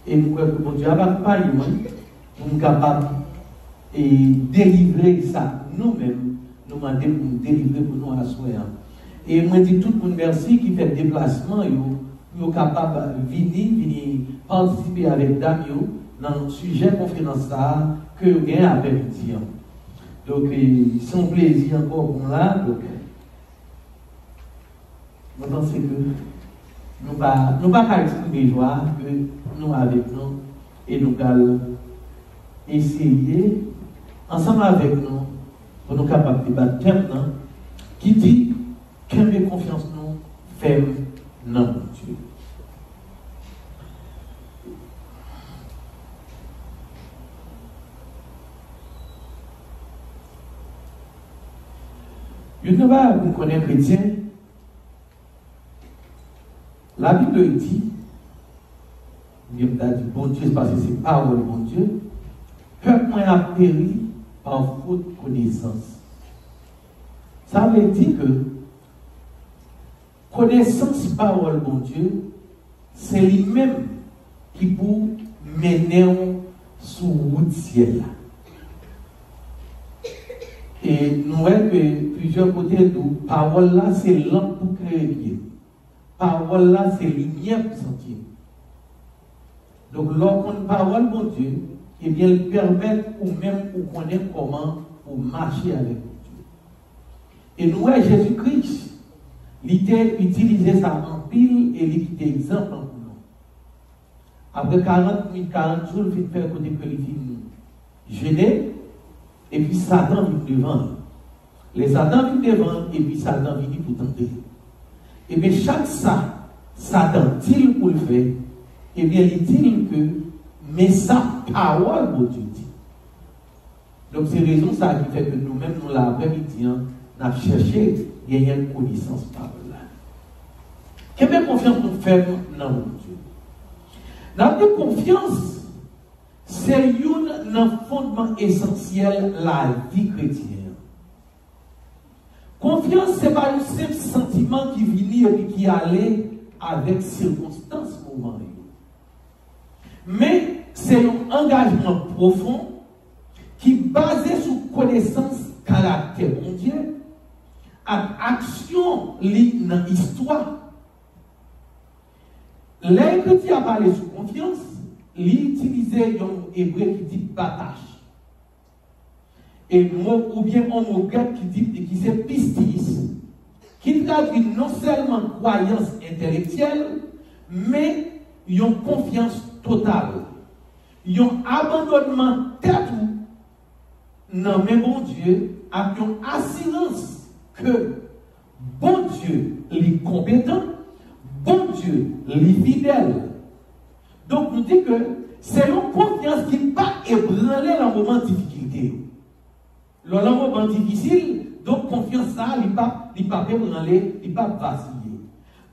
Et nous croyons que bon Dieu a pas nous pour nous capables et délivrer ça nous-mêmes, nous demander pour nous délivrer pour nous à soi. Et moi dis tout le monde merci qui fait déplacement, yo capable de venir participer avec Damio dans le sujet de conférence que vous gagnez avec nous. Donc, c'est un plaisir encore pour là. Donc, je pense que nous ne pouvons pas exprimer joie que nous avec nous et nous allons essayer, ensemble avec nous, pour nous capables de débattre maintenant, qui dit quelle confiance nous faisons dans Dieu. Je ne sais pas vous connaissez chrétien. La Bible dit, Dieu a dit bon Dieu, parce que c'est parole de bon Dieu, peuple a péri par faute de connaissance. Ça veut dire que connaissance parole de bon Dieu, c'est lui-même qui peut mener sur route ciel. Et nous voyons que plusieurs côtés de parole là, c'est lampe pour créer Dieu. Parole là, c'est lumière pour sentir. Donc, lorsqu'on parole bon Dieu, eh bien, il permet ou même pour connaître comment pour marcher avec Dieu. Et nous voyons Jésus-Christ, il a utilisé ça en pile et il était exemple en nous. Après 40 jours, il fait côté que il finit gêné. Et puis Satan vient devant. Les Satan vient devant et puis Satan vient pour tenter. Et bien chaque ça, Satan dit pour le faire, et bien il dit que, mais sa parole pour Dieu dit. Donc c'est raison ça qui fait que nous-mêmes, nous l'après-midi, nous avons cherché à gagner une connaissance par là. Quelle confiance nous faisons dans Dieu? Notre confiance, c'est un fondement essentiel de la vie chrétienne. Confiance, ce n'est pas un simple sentiment qui vient et qui allait avec circonstances moments. Mais c'est un engagement profond qui est basé sur connaissance caractère de Dieu, action dans l'histoire. Les chrétiens a parlé sur confiance. Il utilisait un hébreu qui dit batache. Et ou bien un mot grec qui c'est pistis, qui traduit non seulement croyance intellectuelle, mais une confiance totale. Un abandonnement tête dans le bon Dieu, avec une assurance que bon Dieu est compétent, bon Dieu est fidèle. Donc, nous disons que c'est une confiance qui n'est pas ébranlée dans le moment de difficulté. Dans le moment difficile, donc confiance ça, il n'est pas ébranlée, il n'est pas vacillé.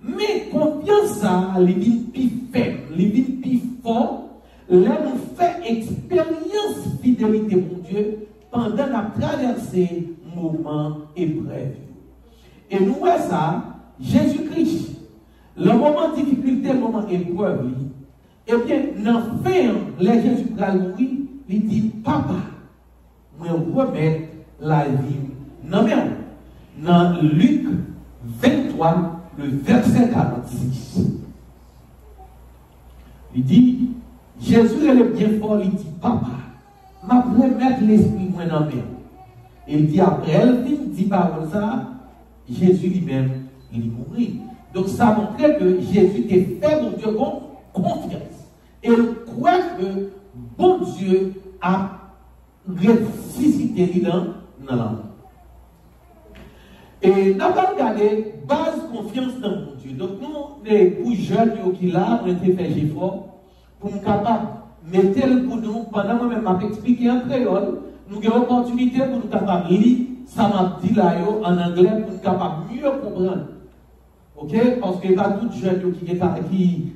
Mais confiance ça, il est plus faible, il est plus fort, là nous fait expérience fidélité pour Dieu pendant la traversée moment épreuve. Et nous voyons ça, Jésus-Christ, le moment de difficulté, le moment épreuve, eh bien, dans le fait, les Jésus va mourir, il dit, papa, moi remettre la vie. Non, mais dans Luc 23, le verset 46, il dit, Jésus est le bien fort, il dit, papa, m'a remettre l'esprit moi dans mes. Il dit, après elle, il dit parole ça, Jésus lui-même, il mourit. Donc ça montre que Jésus est fait, mon Dieu, confiance. Et il croit que bon Dieu a ressuscité dans l'amour. Et nous avons regardé base confiance dans mon Dieu. Donc nous, les pour jeunes qui là, on été fait effort pour nous capables de mettre pour nous, pendant moi-même, m'a expliqué en créole, nous avons l'opportunité pour nous capables de lire, ça m'a dit là en anglais, pour nous capables de mieux comprendre. Ok? Parce que pas tout jeune qui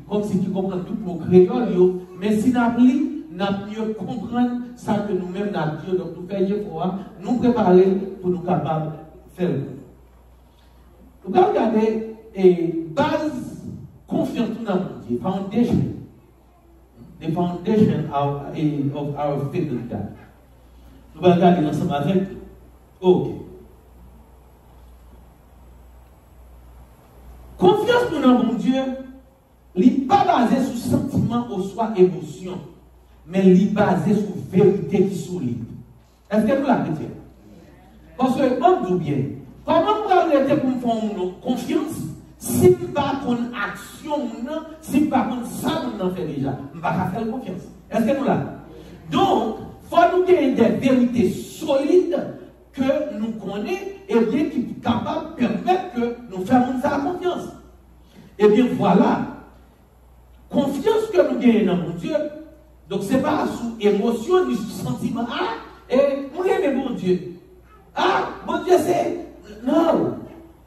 comme si tu comprends tout nos créoles, mais si nous appelons, nous mieux comprendre ça que nous-mêmes nous avons. Donc nous faisons effort, nous préparer pour nous capables de faire. Nous allons regarder et base confiance dans mon Dieu, foundation. the foundation of our faith in God. Nous allons regarder ensemble avec. Ok. Confiance nous dans mon Dieu, il n'est pas basé sur sentiment ou soit émotion, mais il est basé sur vérité qui est solide. Est-ce que vous l'avez dit? Parce que, on dit bien, comment vous avez pour me faire confiance si je ne pas une action, si je ne pas ça, on fait déjà. Je ne vais pas faire confiance. Est-ce que nous l'avons? Donc, il faut nous gagner des vérités solides que nous connaissons et bien qui sont capables de permettre que nous fassions ça confiance. Et bien voilà, confiance que nous gagnons dans mon Dieu, donc ce n'est pas sous émotion ni sous sentiment. Ah, et nous aimons mon Dieu. Ah, mon Dieu c'est. Non,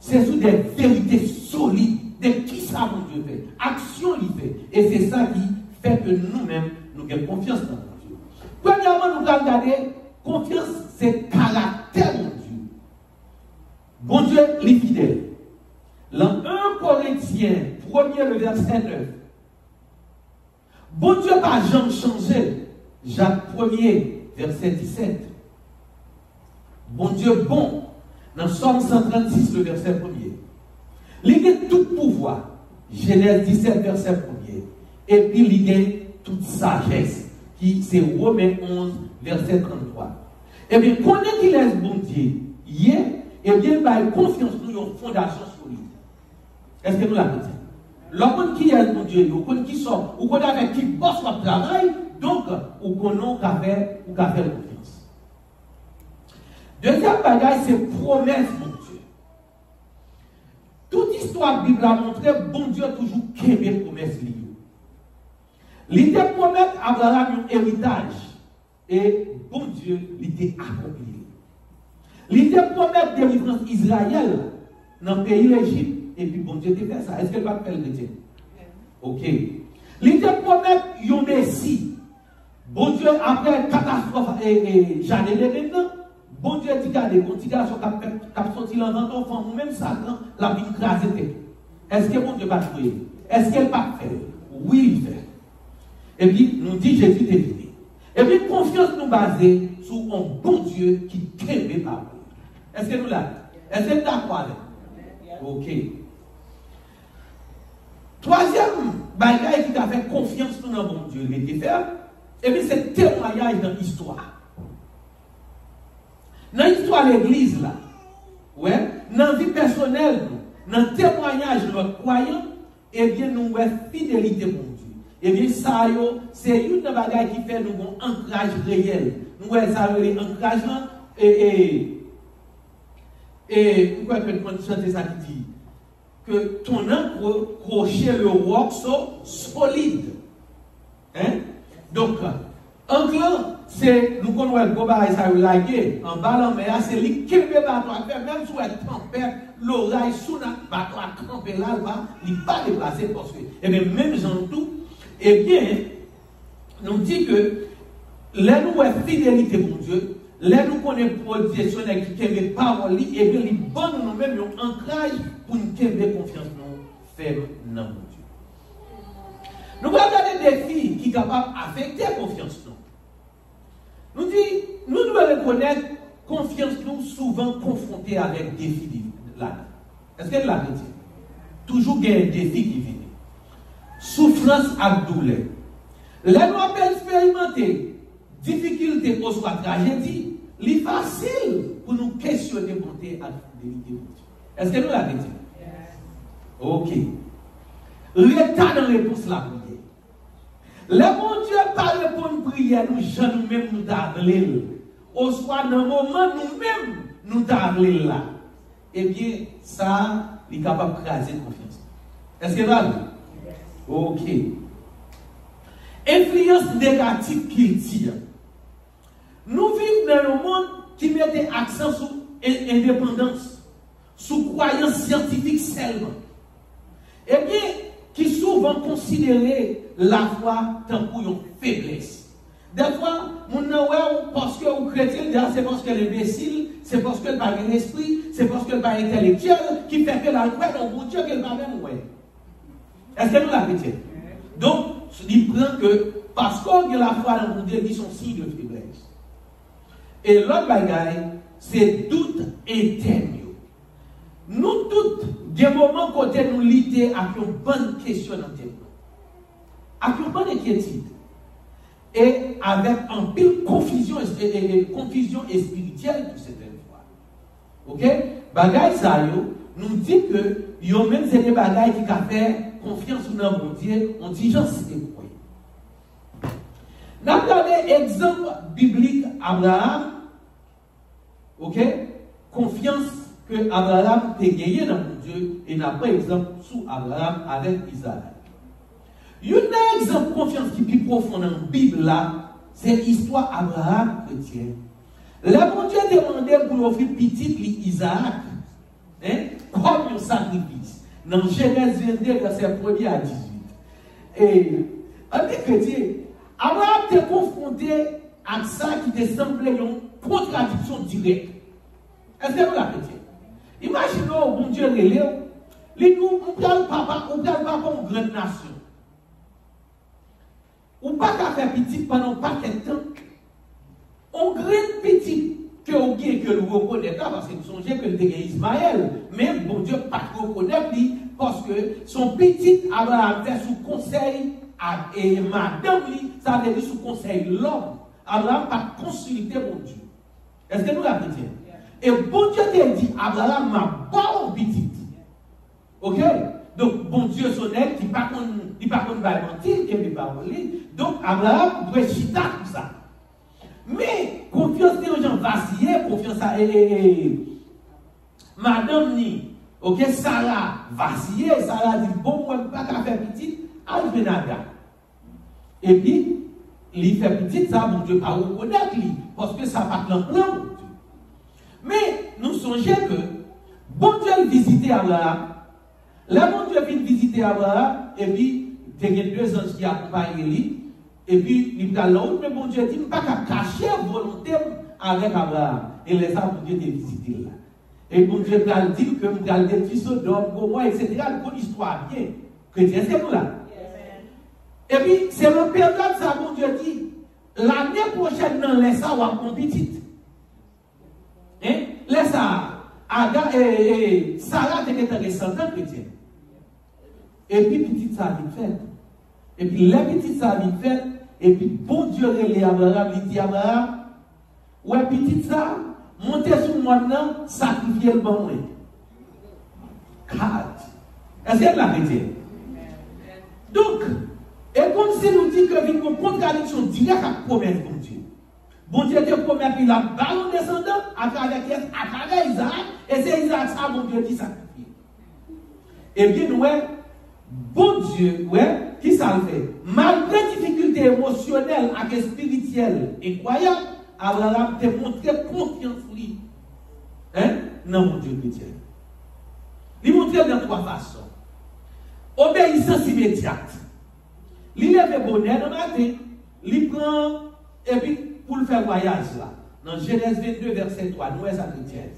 c'est sous des vérités solides de qui ça mon Dieu fait. Action il fait. Et c'est ça qui fait que nous-mêmes, nous avons confiance dans mon Dieu. Premièrement, nous allons regarder, confiance c'est caractère mon Dieu. Bon Dieu est fidèle. Dans 1 Corinthiens, 1er le verset 9. Bon Dieu n'a jamais changé. Jacques 1er, verset 17. Bon Dieu bon. Dans Somme 136, le verset 1er. Il a tout pouvoir. Genèse 17, verset 1er. Et puis il a toute sagesse. Qui c'est Romains 11, verset 33. Eh bien, connaître qu'il est bon Dieu, hier, eh bien, par confiance, nous avons une fondation solide. Est-ce que nous l'avons dit? L'homme qui est mon Dieu, l'homme qui sort, ou qu'on avec qui bosse notre travail, donc, ou qu'on a faire confiance. Deuxième bagage, c'est promesse, mon Dieu. Toute histoire Bible a montré, bon Dieu a toujours créé promesse liée. L'idée promettre à Abraham un héritage, et bon Dieu l'idée accompli. L'idée promettre délivrance Israël dans le pays d'Égypte. Et puis bon Dieu te fait ça. Est-ce qu'elle va faire le Dieu? Ok. L'idée promettre un Messie. Bon Dieu, après catastrophe et Jeanne maintenant, bon Dieu dit regardez, bon petit garçon qui a sorti l'enfant, enfant, ou même Satan, la vie écrasée. Est-ce que bon Dieu va trouver? Est-ce qu'elle va faire? Oui, il fait. Et puis, nous dit Jésus est venu. Et puis, confiance nous basée sur un bon Dieu qui t'aime par vous. Est-ce que nous l'avons? Est-ce que nous d'accord avec? Ok. Troisième bagage qui a fait confiance dans mon Dieu, il était fait, et puis c'est témoignage dans l'histoire. Dans l'histoire de l'église, là, ouais, dans la vie personnelle, dans le témoignage de notre croyant, eh bien, nous avons fidélité mon Dieu. Eh bien, ça, c'est une bagage qui fait nous un ancrage réel. Nous avons ça, l'encouragement, et pourquoi est-ce qu'on chante ça qui dit? Que ton crochet le roc soit solide. Hein? Donc, en clair, c'est nous connaissons le cobaye, ça veut laguer. En bas, la mer, c'est lui qui veut battre, même si elle tempête, l'oreille sous la bateau à camper là, il ne pas déplacer parce que, et bien, même en tout, eh bien, nous dit que, là, nous avons fidélité pour Dieu. Là, nous connaissons projection qui aime les paroles, et bien, les bonnes nous-mêmes, nous ancrage pour nous aimer confiance, nous ferme dans mon Dieu. Nous allons regarder des défis qui sont capables d'affecter la confiance. Nous disons, nous devons reconnaître confiance, nous souvent confrontés avec des défis là. Est-ce que la dit? Toujours il y a un défi qui vient. Souffrance à douleur. Là, nous avons expérimenté difficulté ou soit tragédie, il est facile pour nous questionner bonté à fidélité. Est-ce que nous l'avons dit? Ok. L'état dans réponse la prière. Le bon Dieu pas répondre prière, nous-mêmes nous t'avons. Au soit dans le moment nous-mêmes nous t'avons là. Eh bien, ça, il est capable de craser confiance. Est-ce que là? Ok. Influence négative qu'il tire. Nous vivons dans un monde qui met accent sur l'indépendance, sur croyance scientifique seulement. Et bien, qui souvent considérer la foi tant une faiblesse. Des fois, parce que vous chrétien, c'est parce que l'imbécile, c'est parce que le pas l'esprit, c'est parce que le pas intellectuel, qui fait que la loi dans bon Dieu qu'elle va même ouais. Est-ce que nous l'avons dit? Donc, il prend que parce qu'on a la foi dans mon Dieu qui sont signes de faiblesse. Et l'autre bagaille, c'est doute interne. Nous tous, des moments côté nous lutter avec une bonne question dans tête, avec une bonne inquiétude, et avec un pile confusion spirituelle pour certaines fois. Ok? Bagaille ça nous dit que y a même des bagailles qui ont fait confiance dans mon Dieu, on dit j'en sais quoi. Nous avons exemple biblique Abraham, ok? Confiance que Abraham a gagné dans mon Dieu, et n'a pas exemple sous Abraham avec Isaac. Il y a un exemple de confiance qui est plus profond dans la Bible là, c'est l'histoire Abraham chrétien. Le bon Dieu demandait pour offrir petit Isaac, hein, comme un sacrifice. Dans Genèse 22, verset 1er à 18. Et, en chrétien, Abraham était confronté à ça qui te semblait une contradiction directe. Est-ce que vous l'avez dit? Imaginez, bon Dieu, on parle pas une grande nation. Ou pas qu'à faire petit pendant pas de temps. On grande petit que vous que nous reconnaissons, parce que nous songeons que c'était Ismaël. Mais bon Dieu, pas que vous reconnaissez, parce que son petit Abraham était sous conseil et madame, ça veut dire sous conseil l'homme. Abraham pas consulté mon Dieu. Est-ce que nous l'avons dit? Et bon Dieu t'a dit, Abraham m'a pas un petit. Ok? Donc, bon Dieu sonnet qui pas qu'on va mentir, qui ne pas voler. Donc, Abraham doit chita tout ça. Mais, confiance des gens vacillés, confiance à madame ni, ok, Sarah vacillé, Sarah dit, bon, moi, pas qu'à faire petit, à Venada. Et puis, il fait petit, ça, bon Dieu, pas reconnaître, parce que ça pas plan, bon Dieu. Mais, nous songeons que, bon Dieu visité Abraham. Là, bon Dieu vient visiter Abraham, et puis, il y a deux anges qui accompagnent lui, et puis, il a l'autre, mais bon Dieu dit, il ne pas qu'à cacher volonté avec Abraham. Et les hommes, bon Dieu, de visiter là. Et bon Dieu va dire que nous allons des petits Sodome, Gomorrhe, etc. Une histoire bien. Chrétien, c'est nous là. Et puis, c'est le période, ça, bon Dieu dit, l'année prochaine, dans les ça, on va compétit. Hein? Les ça, Aga et Sarah, c'était 100 ans chrétien. Et puis, petite ça a vite fait. Et puis, les petites ça a vite fait. Et puis, bon Dieu, relève Abraham, il dit Abraham, ouais, petite ça, montez sur moi maintenant, sacrifiez le bon. Est-ce que la vérité? Donc, et comme si nous dit que vient une contradiction directe à la promesse de Dieu. Bon Dieu te promet qu'il a ballon descendant à travers Isaac, et c'est Isaac ça, bon Dieu dit sacrifier. Et bien, ouais, bon Dieu, ouais, qui ça le fait? Malgré difficultés émotionnelles et spirituelles incroyables, Abraham te montré confiance lui. Hein? Non, mon Dieu chrétien. Il montre dans trois façons. Obéissance immédiate. Il lève bonheur dans la matin, il prend, et puis pour le faire voyage là, dans Genèse 22, verset 3, nous sommes chrétiens.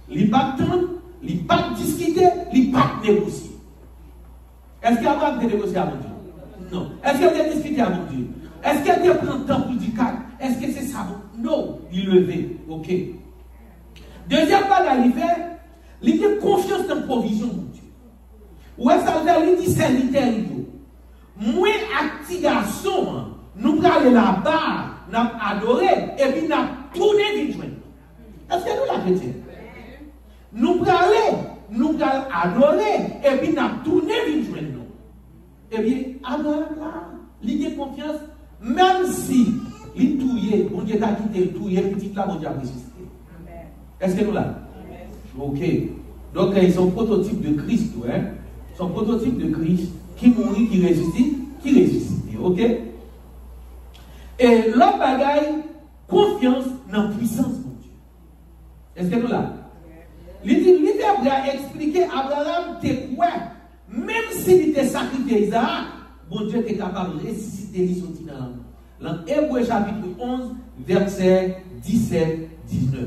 Il ne pas attendre, il ne pas discuter, il ne pas négocier. Est-ce qu'il y a pas de négocier avec Dieu? Non. Est-ce qu'il y a de discuter avec Dieu? Est-ce qu'il y a de prendre le temps pour dire est-ce que c'est ça? Non. Il levé. Ok. Deuxième bagage, il fait confiance dans la provision de Dieu. Où est-ce qu'il dit serviteur? Moi, petit garçon, nous allons là-bas, nous adorer, et puis nous tourner vite. Est-ce que nous l'avons dit? Nous allons adorer, et puis nous tourner vite. Eh bien, Abraham, il a confiance, même si il touille, bon Dieu t'a quitté, il touille, petit là, bon Dieu a résisté. Est-ce que nous l'avons? Ok. Donc, ils sont prototypes de Christ, hein? Ils sont prototypes de Christ qui mourit, qui résiste. Ok? Et l'autre bagaille, confiance dans la puissance de Dieu. Est-ce que nous l'avons? Il dit, il devrait expliquer à Abraham, t'es quoi? Même s'il était sacrifié Isaac, bon Dieu est capable de ressusciter les sorties dans Hébreux chapitre 11, verset 17, 19.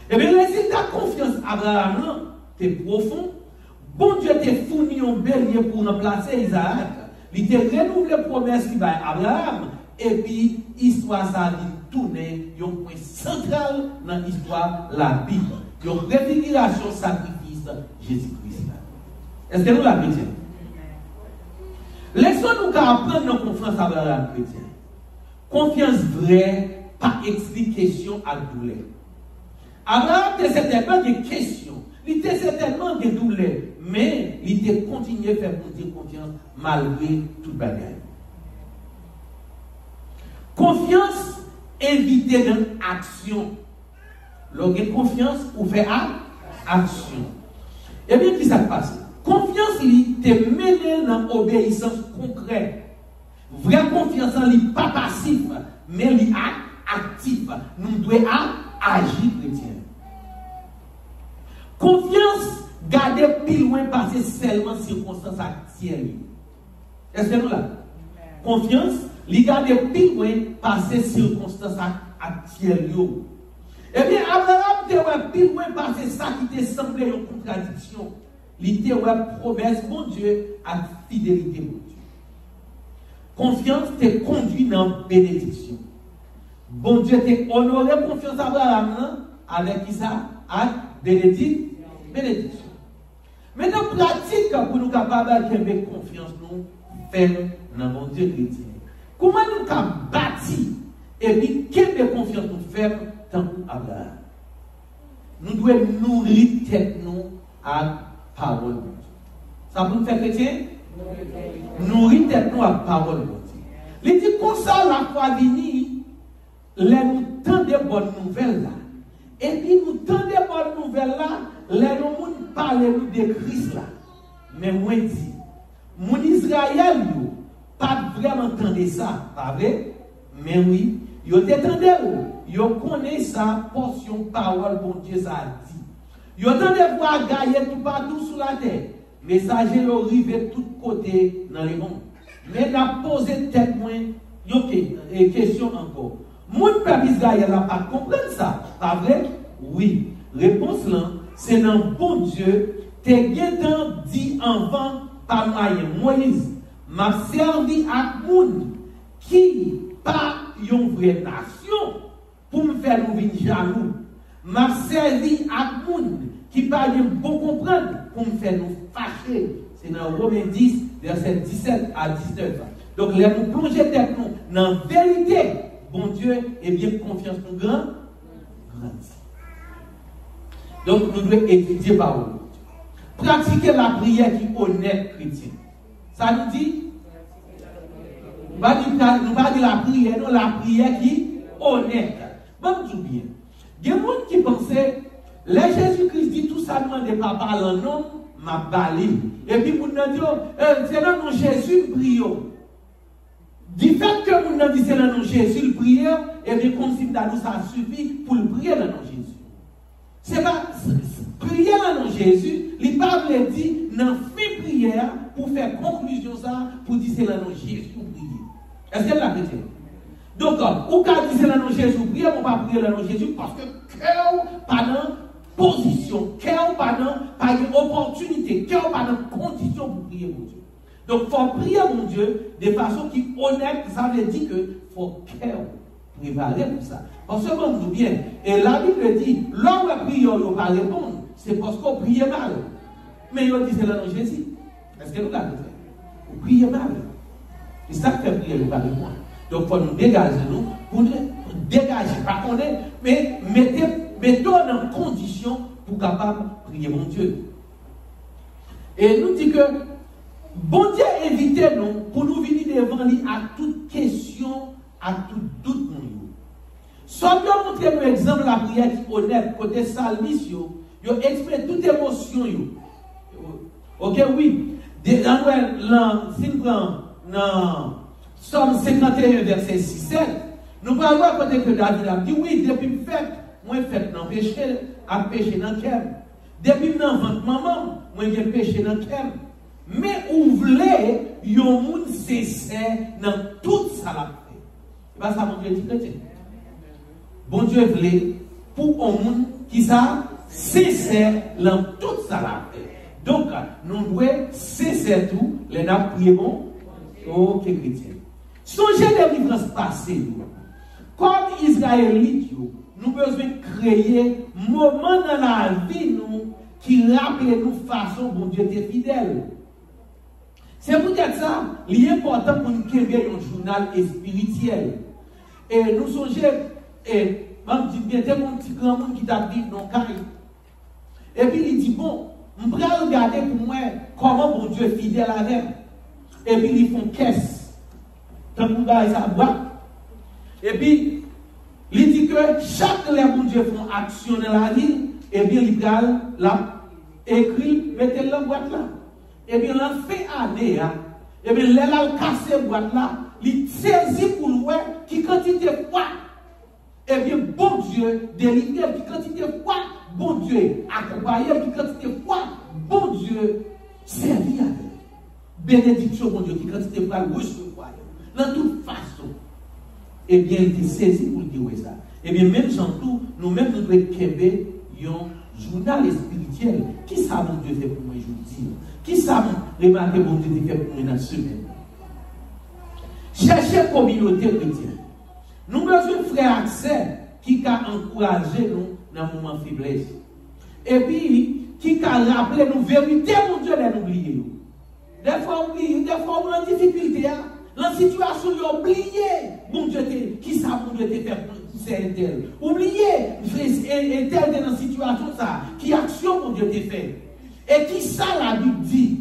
Et bien, le résultat de confiance Abraham, c'est profond. Bon Dieu t'a fourni un bélier pour remplacer Isaac. Il était renouvelé la promesse qui va à Abraham. Et puis, l'histoire, ça a tourné, il y a un point central dans l'histoire de la Bible. Il y a une réfiguration sacrifice Jésus-Christ. Est-ce que nous la chrétien? Laissons nous apprendre nos confiance avec la chrétien. Confiance vraie, pas explication à douleur. Abraham était certainement des questions, il était certainement des douleurs, mais il était continué à faire confiance malgré toute bagarre. Confiance invitée dans l'action. Lorsque confiance ou fait action. Et bien, qui ça passe? Confiance, il te mène dans l'obéissance concrète. Vraie confiance, il n'est pas passif, mais il est actif. Nous devons agir, chrétien. Confiance, garder plus loin, passer seulement circonstances actuelles. Est-ce que nous là? Confiance, il garder plus loin, passer circonstances actuelles. Eh bien, Abraham te plus loin, passer ça qui te semblait une contradiction. Il te promesse, mon Dieu, à fidélité, mon Dieu. Confiance te conduit dans la bénédiction. Bon Dieu t'a honoré confiance à Abraham avec qui ça? Avec bénédiction. Maintenant, pratique pour nous capables de confiance, nous faire dans mon Dieu chrétien. Comment nous avons bâti et puis quelle confiance nous faire tant qu'Abraham? Nous devons nourrir tête nous à parole. Ça vous fait chrétien? Nourrir tête nous à parole. Il dit comme ça, la foi vini, nous tend des bonnes nouvelles là. Et puis nous tend des bonnes nouvelles là, nous parlons de Christ là. Mais moi je dis, mon Israël, pas vraiment entendu ça, pas vrai? Mais oui, ils entendu, ils connaissent sa portion parole, bon Dieu, ça a dit. Ils entendu voir gagner tout partout sur la terre. Messager arrivé de tous côtés dans les mondes. Mais n'a posé tête moins, ok, et question encore. Mon peuple Israël n'a pas compris ça, pas vrai? Oui. Réponse là, c'est dans bon Dieu, t'es guétant dit avant par moyen Moïse, m'a servi à moun qui pas une vraie nation pour me faire nous venir jaloux. M'a servi à moun qui pas bon comprendre pour me faire nous fâcher. C'est dans Romains 10, verset 17 à 19. Donc, là, nous plonger tête nous dans la vérité. Bon Dieu, et bien confiance nous grand. Donc, nous devons étudier parole. Pratiquer la prière qui est honnête chrétien. Ça nous dit, nous ne pas dire la prière, non, la prière qui est honnête. Bon, tout bien. Il y a des gens qui pensaient, là, Jésus-Christ dit tout ça, demande pas parler en nom, m'a balé. Et puis, vous nous dites, c'est dans nom Jésus, prions. Du fait que vous nous dites, c'est dans nom Jésus, prions, et bien, comme si ça suffit pour le prier dans nom Jésus. C'est pas prier dans nom Jésus, il pas veut dire, dans fin prière, pour faire conclusion ça, pour dire c'est dans nom Jésus, prier. Est-ce qu'elle l'a fait? Donc, ou quand dit c'est dans nom Jésus, prier, on va prier dans nom Jésus, parce que cœur, pas dans position, cœur, pas dans opportunité, cœur, pas dans condition pour prier mon Dieu. Donc, il faut prier mon Dieu de façon qui est honnête, ça veut dire que faut cœur préparer pour ça. Parce que bon, nous bien, et la Bible dit, l'homme prie, on ne va pas répondre, c'est parce qu'on prie mal. Mais il dit c'est là dans Jésus. Est-ce que nous l'avons fait? Vous priez mal. Et ça fait prier, nous ne va pas répondre. Donc, il faut nous dégager, nous, pour nous dégager, pas qu'on est, mais mettons dans condition pour capable de prier mon Dieu. Et nous dit que bon Dieu invite nous pour nous venir devant lui à toute question, à tout doute. Soit nous montrer un exemple la prière qui est honnête, côté salmis, yo exprime toute émotion. Ok, oui. Si nous prenons Somme 51, verset 6-7, nous pouvons voir côté que David a dit oui, depuis le fait, moi fait dans péché, à péché dans le cœur. Depuis dans ventre maman, moi j'ai péché dans le cœur. Mais où voulez, yon moun sincère dans tout ça la fait. C'est pas ça mon Dieu dit chrétien. Bon Dieu voulait pour un monde qui ça sincère dans tout ça la fait. Donc nous devons sincère tout, les n'a prié bon Ok, chrétien. Songez des livrances passées. Comme Israélites, nous avons besoin de créer un moment dans la vie nous, qui rappelle nous façon dont Dieu était fidèle. C'est peut-être ça, l'important pour nous créer un journal spirituel. Et nous songeons, et même dit bien, mon petit grand monde qui t'habite dans le carré. Et puis il dit, bon, on va regarder pour moi comment mon Dieu est fidèle avec. Et puis ils font caisse. Tant qu'on va ça boîte. Et puis, il dit que chaque les bon Dieu font action dans la vie, et bien il va la écrit, mettez la boîte là. Et bien, la fin année, et bien, là, il casse la boîte là, il saisit pour le qui quantité quoi. Et bien, bon Dieu, délivre, qui quantité quoi, bon Dieu, accompagné, qui quantité quoi, bon Dieu, servi avec. Bénédiction, bon Dieu, qui quantité quoi, recevoir. Dans toute façon. Et bien, il était saisi pour dire ça. Et bien, même sans tout, nous-mêmes, nous devons créer un journal spirituel. Qui ça, mon Dieu, fait pour moi aujourd'hui? Qui ça, remarquez, mon Dieu, fait pour moi dans la semaine? Cherchez communauté chrétienne. Nous avons frère accès qui a encouragé nous dans le moment de faiblesse. Et puis, qui a rappelé nous vérité, mon Dieu, de n'oublier. Des fois, on oublie, des fois, on a des difficultés. La situation, on a oublié. Mon Dieu, qui ça, mon Dieu, fait pour c'est un tel. Oubliez, un tel dans la situation, ça, qui action, mon Dieu, fait. Et qui ça, la Bible dit.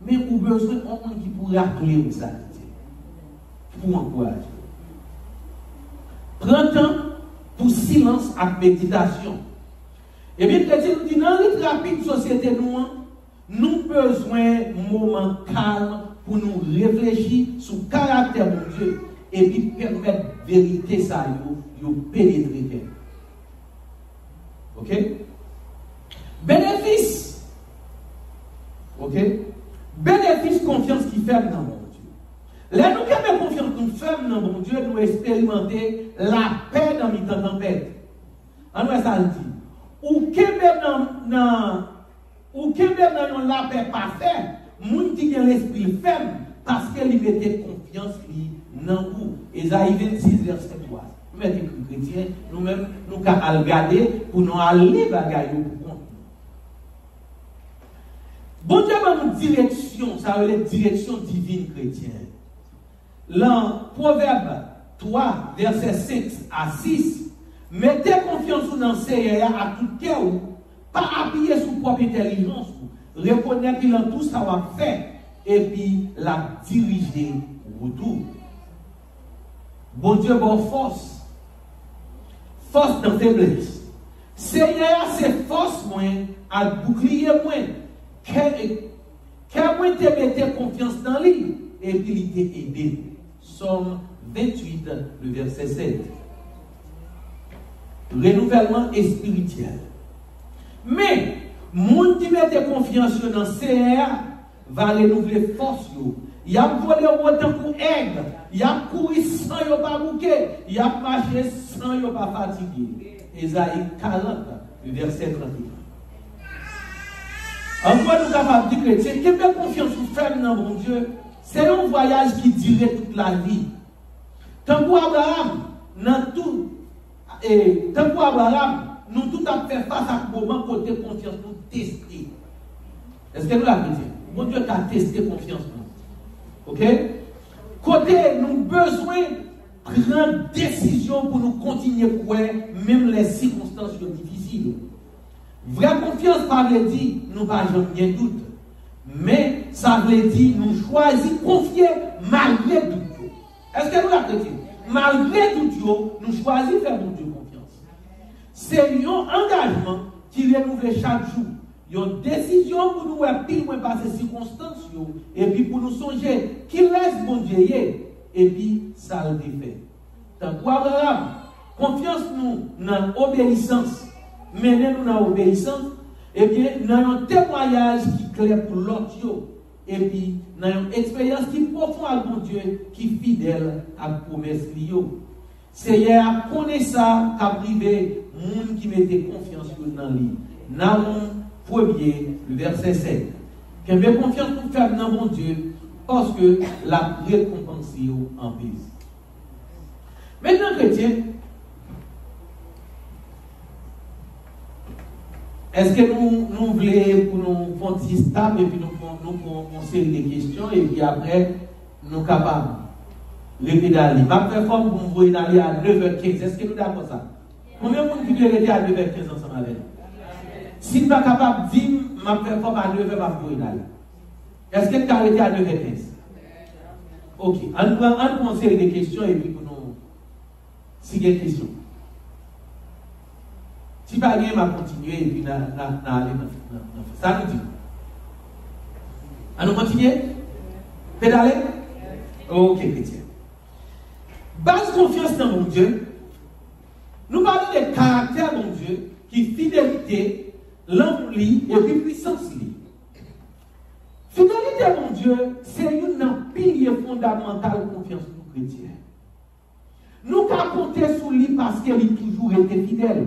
Mais vous avez besoin d'un homme qui pourrait rappeler ça. Pour encourager. Prends temps pour silence et méditation. Et bien, chrétien nous dit, dans notre rapide société, nous avons besoin d'un moment calme pour nous réfléchir sur le caractère de Dieu et puis permettre la vérité ça de pénétrer. Ok? Bénéfice. Ok? Bénéfice, confiance qui fait dans mon Dieu. Là, nous qui avons confiance, nous faisons dans mon Dieu, nous expérimenter la paix dans notre tempête. En nous, ça le dit. Ou que dans la paix parfaite, moun qui a l'esprit ferme, parce qu'il mettait confiance dans vous. Esaïe 26, verset 3. Nous mettons les chrétiens, nous-mêmes, nous allons regarder pour nous aller bagailler pour compte. Bon Dieu a une direction, ça veut dire direction divine chrétienne. Dans Proverbe 3, verset 5 à 6, mettez confiance dans le Seigneur à tout cœur, pas appuyer sur propre intelligence, reconnaître qu'il a tout savoir faire, et puis la diriger autour. Bon Dieu, bonne force. Force de faiblesse. Seigneur, c'est force moins, à bouclier moins. Qu'à moins te mettre confiance dans lui, et puis il t'a aidé. Somme 28, le verset 7. Renouvellement spirituel. Mais, moun qui mette confiance dans le Seigneur va renouveler force. Il a volé autant pour aigle. Il a couru sans il pas bouquet. Il a marché sans il pas fatigué. Esaïe 40, verset 31. Encore nous capables de dire, chrétien, qui fait confiance ou faire dans mon Dieu, c'est un voyage qui durait toute la vie. Tant pour Abraham, nous tout à fait face à un moment côté confiance, nous tester. Est-ce que nous l'avons dit? Mon Dieu a testé confiance. Ok? Côté, nous besoin de prendre décision pour nous continuer à croire, même les circonstances sont difficiles. Vraie confiance, ça veut dire, nous pas jamais doute. Mais ça veut dire, nous choisissons confier malgré tout. Est-ce que nous l'avons dit? Malgré tout, nous choisissons faire mon Dieu confiance. C'est un engagement qui renouvelle chaque jour. Une décision pour nous faire pile moins par ces circonstances et puis pour nous songer qui laisse bon Dieu et puis ça le défait. Tant qu'Abraham, confiance nous dans l'obéissance, menez-nous dans l'obéissance, et bien dans un témoignage qui est clair pour l'autre et puis dans une expérience qui est profonde à bon Dieu, qui est fidèle à la promesse liée. Seigneur, connaît ça, qu'a privé, monde qui mettait confiance dans lui. Naon 1er, le verset 7. Qu'elle met confiance pour faire dans mon Dieu, parce que la récompense en prise. Maintenant, chrétien, est-ce que nous voulons pour nous faire stable et puis nous poser des questions et puis après nous sommes capables de répéter. Ma performance pour vous voyez d'aller à 9h15. Est-ce que nous sommes d'accord ça? Combien de monde qui veut rester à 9h15 ensemble avec nous? Si nous ne sommes pas capables de dire ma performance à 9h, ma vous d'aller. Est-ce que nous sommes arrêtés à 9h15? Ok. On prend des questions et puis pour nous. Si il y a des questions. Si pas rien, m'a continuer et puis ça nous dit. À nous continuer? Pédaler? Ok, chrétien. Base confiance dans mon Dieu. Nous parlons des caractères de mon Dieu, qui fidélité, l'amour et puis puissance. Fidélité mon Dieu, c'est un pilier fondamental de confiance pour les chrétiens. Nous pouvons compter sur lui parce qu'il a toujours été fidèle.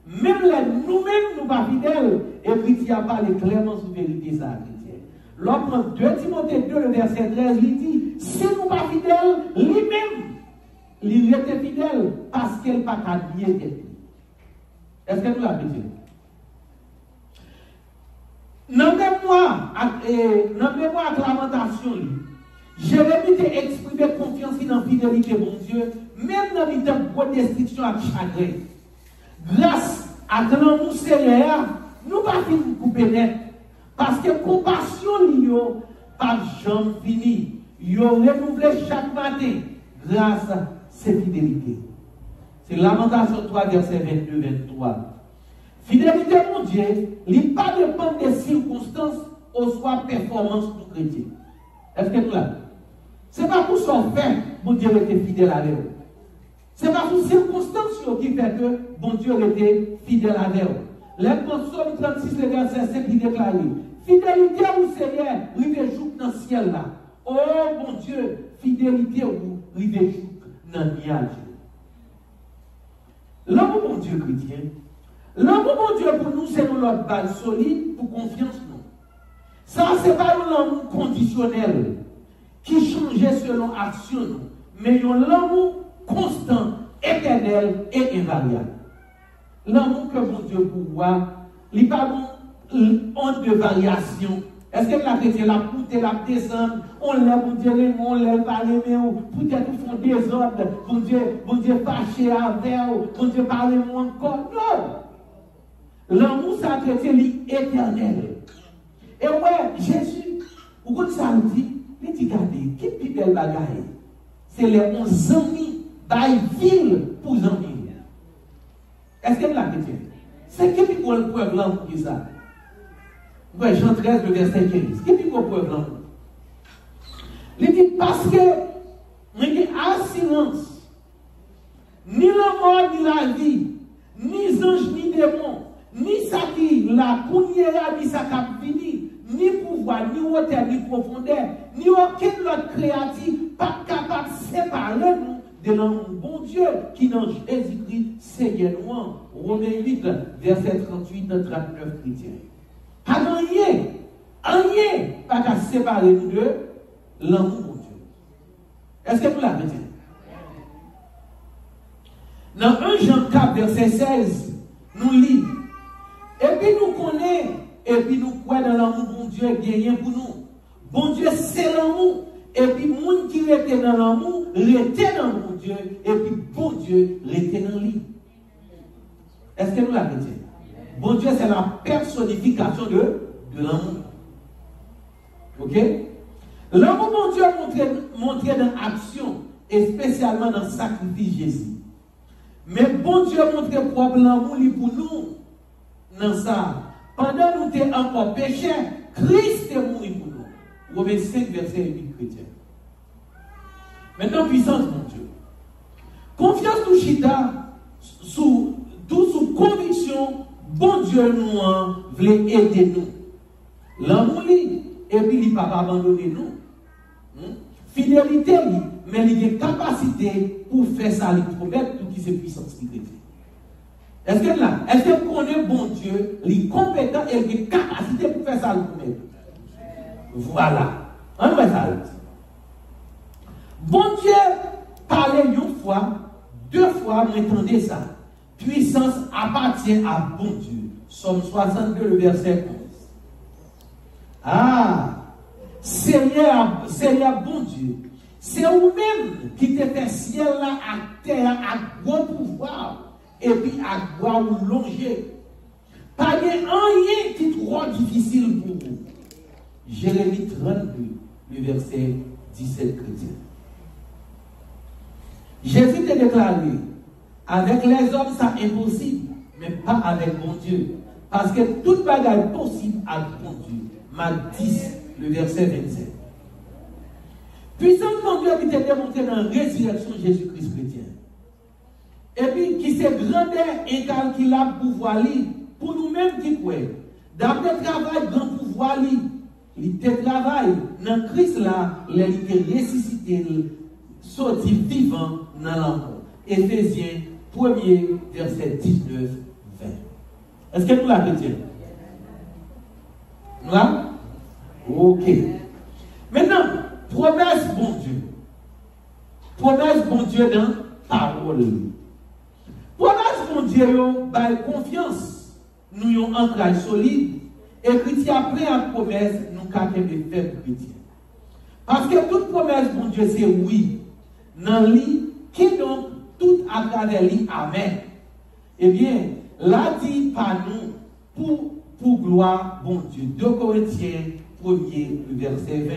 Même nous-mêmes, nous ne sommes pas fidèles. Et puis, il n'y a pas les clairement sur la vérité, ça, chrétien. L'homme 2 Timothée 2, le verset 13, il dit, si nous ne sommes pas fidèles, lui-même, il était fidèle parce qu'il n'a pas nié d'être. Est-ce que nous l'avons dit? Dans le mémoire de lamentation, Jérémie t'a exprimé confiance dans la fidélité, mon Dieu, même dans les temps de destruction à chagrin. Grâce à l'amour Seigneur, nous ne pouvons pas couper net. Parce que compassion, pas jamais fini. Il renouvelé chaque matin grâce à ses fidélités. C'est Lamentation 3, verset 22-23. Fidélité, mon Dieu, il ne pas dépendre des circonstances ou soit performance du chrétien. Est-ce que tu l'as? Ce n'est pas pour son fait, mon Dieu était fidèle à vous. Ce n'est pas pour circonstances qui fait que mon Dieu était fidèle à vous. Le Psaume 36, le verset 5, il déclare fidélité au Seigneur, il est jour dans le ciel là. Oh mon Dieu, fidélité ou il est jour dans le nuage. L'amour, mon Dieu chrétien, l'amour, mon Dieu, pour nous, c'est notre base solide pour confiance, non. Ça, ce n'est pas un amour conditionnel qui changeait selon action, non. Mais un amour constant, éternel et invariable. L'amour que mon Dieu pour voir, il n'y a pas honte de variation. Est-ce que la chrétienne la pousse, la descend, on l'aime, mon Dieu, on l'aime pas aimer, peut-être qu'ils font des ordres, mon Dieu fâché avec, mon Dieu parlez-moi encore. Non! L'amour, ça chrétien, est éternel. Et ouais, Jésus, vous comprenez ça, il dit, regardez, qui est plus belle bagaille? C'est les 11 amis, bail ville pour amis. Est-ce que la chrétienne? C'est qui est plus belle preuve là pour ça? Ouais, Jean 13, le verset 15. Qui est plus belle preuve là? Il dit, parce que, il y a assurance, ni la mort, ni la vie, ni ange, ni démon, ni ça qui la counière, ni ça qui fini, ni pouvoir, ni hauteur, ni profondeur, ni aucune autre créature, pas capable de séparer nous de l'amour bon Dieu qui dans Jésus-Christ, Seigneur nous. Romains 8, verset 38 à 39 chrétiens. Pas rien, pas qu'à séparer nous de l'amour bon Dieu. Est-ce que vous l'avez dit? Dans 1 Jean 4, verset 16, nous lisons. Et puis nous connaissons, et puis nous croyons dans l'amour bon Dieu gagné pour nous. Bon Dieu, c'est l'amour. Et puis, les gens qui étaient dans l'amour, étaient dans mon Dieu. Et puis, bon Dieu, était dans lui. Est-ce que nous l'avons dit? Bon Dieu, c'est la personnification de l'amour. Ok? L'amour, bon Dieu, montré dans l'action, et spécialement dans le sacrifice Jésus. Mais bon Dieu montre propre l'amour pour nous. Dans ça, pendant nous étions encore pécheurs, Christ est mort pour nous. Romains 5, verset 8 chrétien. Maintenant, puissance, mon Dieu. Confiance tout chita, sous conviction, bon Dieu nous voulait aider nous. L'amour, et puis il ne va pas abandonner nous. Fidélité, mais il a une capacité pour faire ça, il promet tout qui c'est puissance qui chrétien. Est-ce que vous connaissez bon Dieu, il est compétent et il a une capacité pour faire ça, il promet. Voilà. On va ça. Bon Dieu parlait une fois, deux fois, vous entendez ça. Puissance appartient à bon Dieu. Somme 62, le verset 11. Ah, Seigneur bon Dieu, c'est vous-même qui te fait ciel là à terre à gros pouvoir et puis à gloire ou longer. Pas de rien qui est trop difficile pour vous. Jérémie 32, le verset 17 chrétien. Jésus t'a déclaré, avec les hommes ça impossible, mais pas avec mon Dieu. Parce que toute bagarre est possible avec mon Dieu. Marc 10, le verset 27. Puissance mon Dieu qui t'a démontré dans la résurrection de Jésus-Christ chrétien. Et puis qui s'est grandeur incalculable pouvoir libre. Pour nous-mêmes qui croyons, d'après le travail, grand pouvoir libre. Il te travaille dans Christ là, il est ressuscité, sorti vivant dans l'enfant. Éphésiens 1er, verset 19, 20. Est-ce que nous la chrétiens? Nous là? Ok. Maintenant, promesse bon Dieu. Promesse bon Dieu dans parole. Promesse bon Dieu, par confiance. Nous avons un ancrage solide. Et chrétien, après la promesse, nous avons des faits chrétiens. Parce que toute promesse, bon Dieu, c'est oui. Dans lui, qui donc tout à travers lui, amen. Eh bien, là dit par nous, pour gloire, bon Dieu. 2 Corinthiens 1er, le verset 20.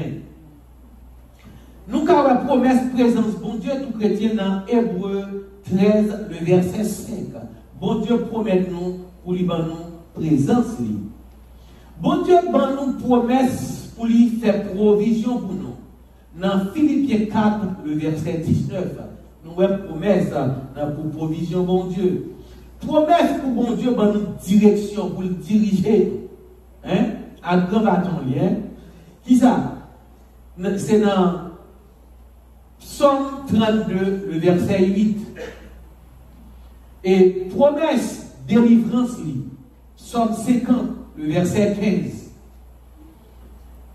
Nous avons la promesse présence, bon Dieu, tout chrétien dans Hébreu 13, le verset 5. Bon Dieu promet nous, pour lui ban nous présence. Bon Dieu ban nous promesse pour lui faire provision pour nous. Dans Philippiens 4, le verset 19, nous avons promesse pour provision, bon Dieu. Promesse pour bon Dieu, ban nous direction pour le diriger. Hein? À grand bâton lien. Qui ça? C'est dans Psaume 32, le verset 8. Et promesse, délivrance, Psaume 50, le verset 15.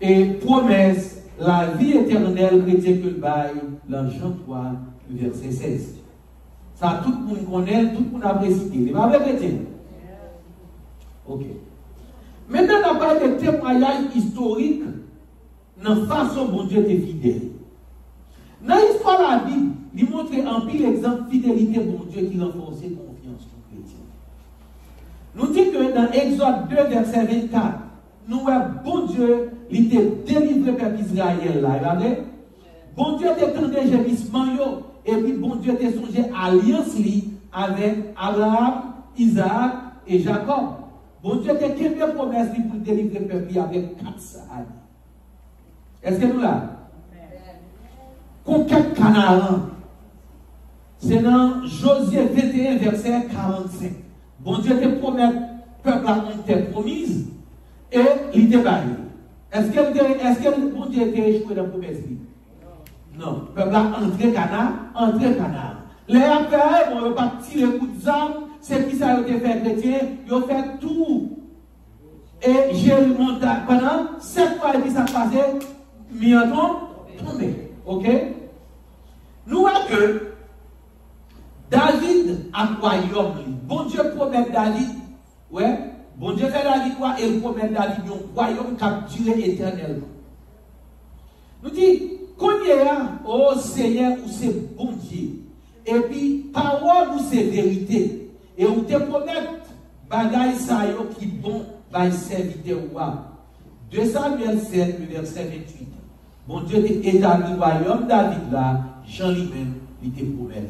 Et promesse, la vie éternelle, chrétien que le bail, dans Jean 3, le verset 16. Ça, tout le monde connaît, tout le monde apprécie. C'est pas vrai, chrétien? Ok. Maintenant, on a parlé de témoignages historiques dans la façon dont Dieu est fidèle. Dans l'histoire de la Bible, il montre un pile exemple de fidélité pour Dieu qui renforce confiance aux chrétiens. Nous dit que dans Exode 2, verset 24, nous voyons bon Dieu, il était délivré par Israël là. Regardez, bon Dieu était tendu gémissement, et puis bon Dieu était songé alliance avec Abraham, Isaac et Jacob. Bon Dieu était quelle promesse pour délivrer le peuple avec 400 années. Est-ce que nous là? Conquête Canaan. C'est dans Josué 21, verset 45. Bon Dieu te promet, peuple a une terre promise, et il te baille. Est-ce que bon Dieu était échoué dans la promesse? Non. Peuple a entré Canaan. Les affaires, on ne va pas tirer coup de zame, c'est qui ça a été fait chrétien, ils ont fait tout. Et j'ai monté pendant 7 mois et puis ça passait, mi-temps, tombé. Ok? Nous voyons que David a royaume. Bon Dieu promet David, ouais, bon Dieu fait David quoi? Et il promet David un royaume qui a duré éternellement. Nous disons, qu'on y est là, oh Seigneur, où c'est bon Dieu. Et puis, parole ou c'est vérité. Et on te promet, bagaille ça qui bon, by serviteur roi. 2 Samuel 7, le verset 28. Bon Dieu t'a établi le royaume David là, Jean lui-même, il te promet.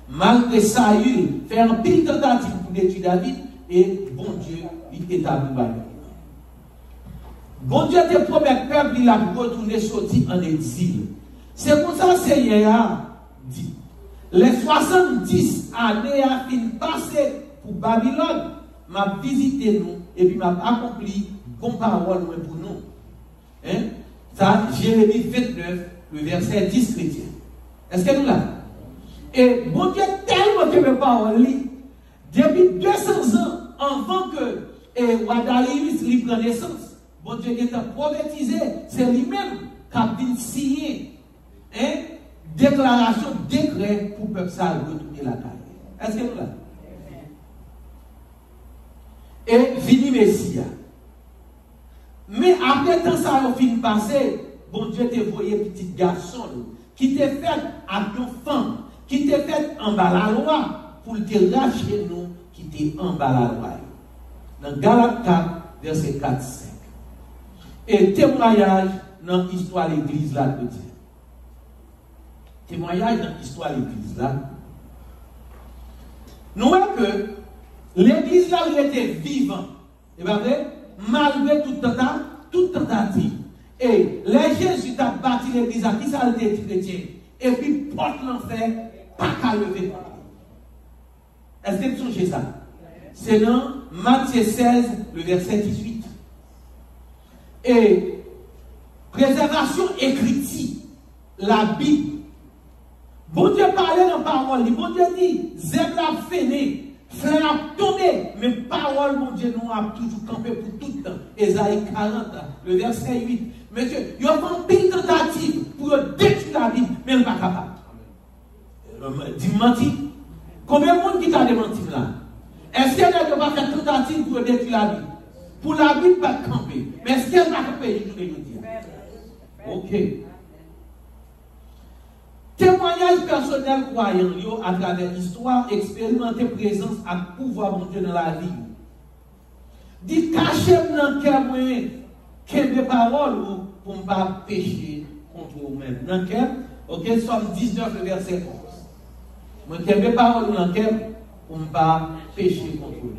Malgré Saül, fait un pile tentative pour détruire David, et bon Dieu, il établit le royaume. Bon Dieu te promet, peuple, il a retourné sorti en exil. C'est pour ça que le Seigneur a dit. Les 70 années à fin passé pour Babylone, m'a visité nous et puis m'a accompli comme parole pour nous. Hein? Ça, Jérémie 29, le verset 10 chrétien. Est-ce que nous l'avons? Et bon Dieu tellement que mes paroles, depuis 200 ans avant que Wadalius lui prenne naissance, bon Dieu qui a prophétisé, c'est lui-même qui signé déclaration, décret pour le peuple ça retourner la carrière. Est-ce que nous là? Et vini Messia. Mais après tant ça a fini passé, bon Dieu t'a envoyé petit garçon qui t'a fait à nos femmes, qui t'a fait en bas la loi pour te racheter nous qui t'est en bas la loi. Dans Galates 4, verset 4-5. Et témoignage dans l'histoire de l'église là de Dieu. Témoignage dans l'histoire de l'église là. Nous voyons que l'église là où était vivant, et bien vrai, malgré toute tentative. Et les Jésus a bâti l'église à qui ça a été chrétien. Et puis porte l'enfer, pas qu'à lever. Est-ce que vous songez ça? C'est dans Matthieu 16, le verset 18. Et préservation écrite, la Bible. Bon Dieu parlait dans la parole, bon Dieu dit, zèbre la fêné, frère a tombé, mais parole, mon Dieu, nous a toujours campé pour tout le temps. Ésaïe 40, le verset 8. Monsieur, il y a une pile tentative pour détruire la Bible, mais il n'est pas capable. Dis menti. Combien de monde qui t'a démenti là? Est-ce qu'elle n'a pas fait tentative pour détruire la Bible? Pour la Bible, pas camper. Mais est-ce qu'elle va camper? Je vais dire. Ok. Témoignage personnel croyant à travers l'histoire, expérimenter présence à pouvoir monter dans la vie. Dit cachez dans le cœur quelle parole pour ne pas pécher contre vous-même. Dans le cœur, ok, Somme 19, le verset 11. Moi, quelle parole dans le cœur pour ne pas pécher contre vous.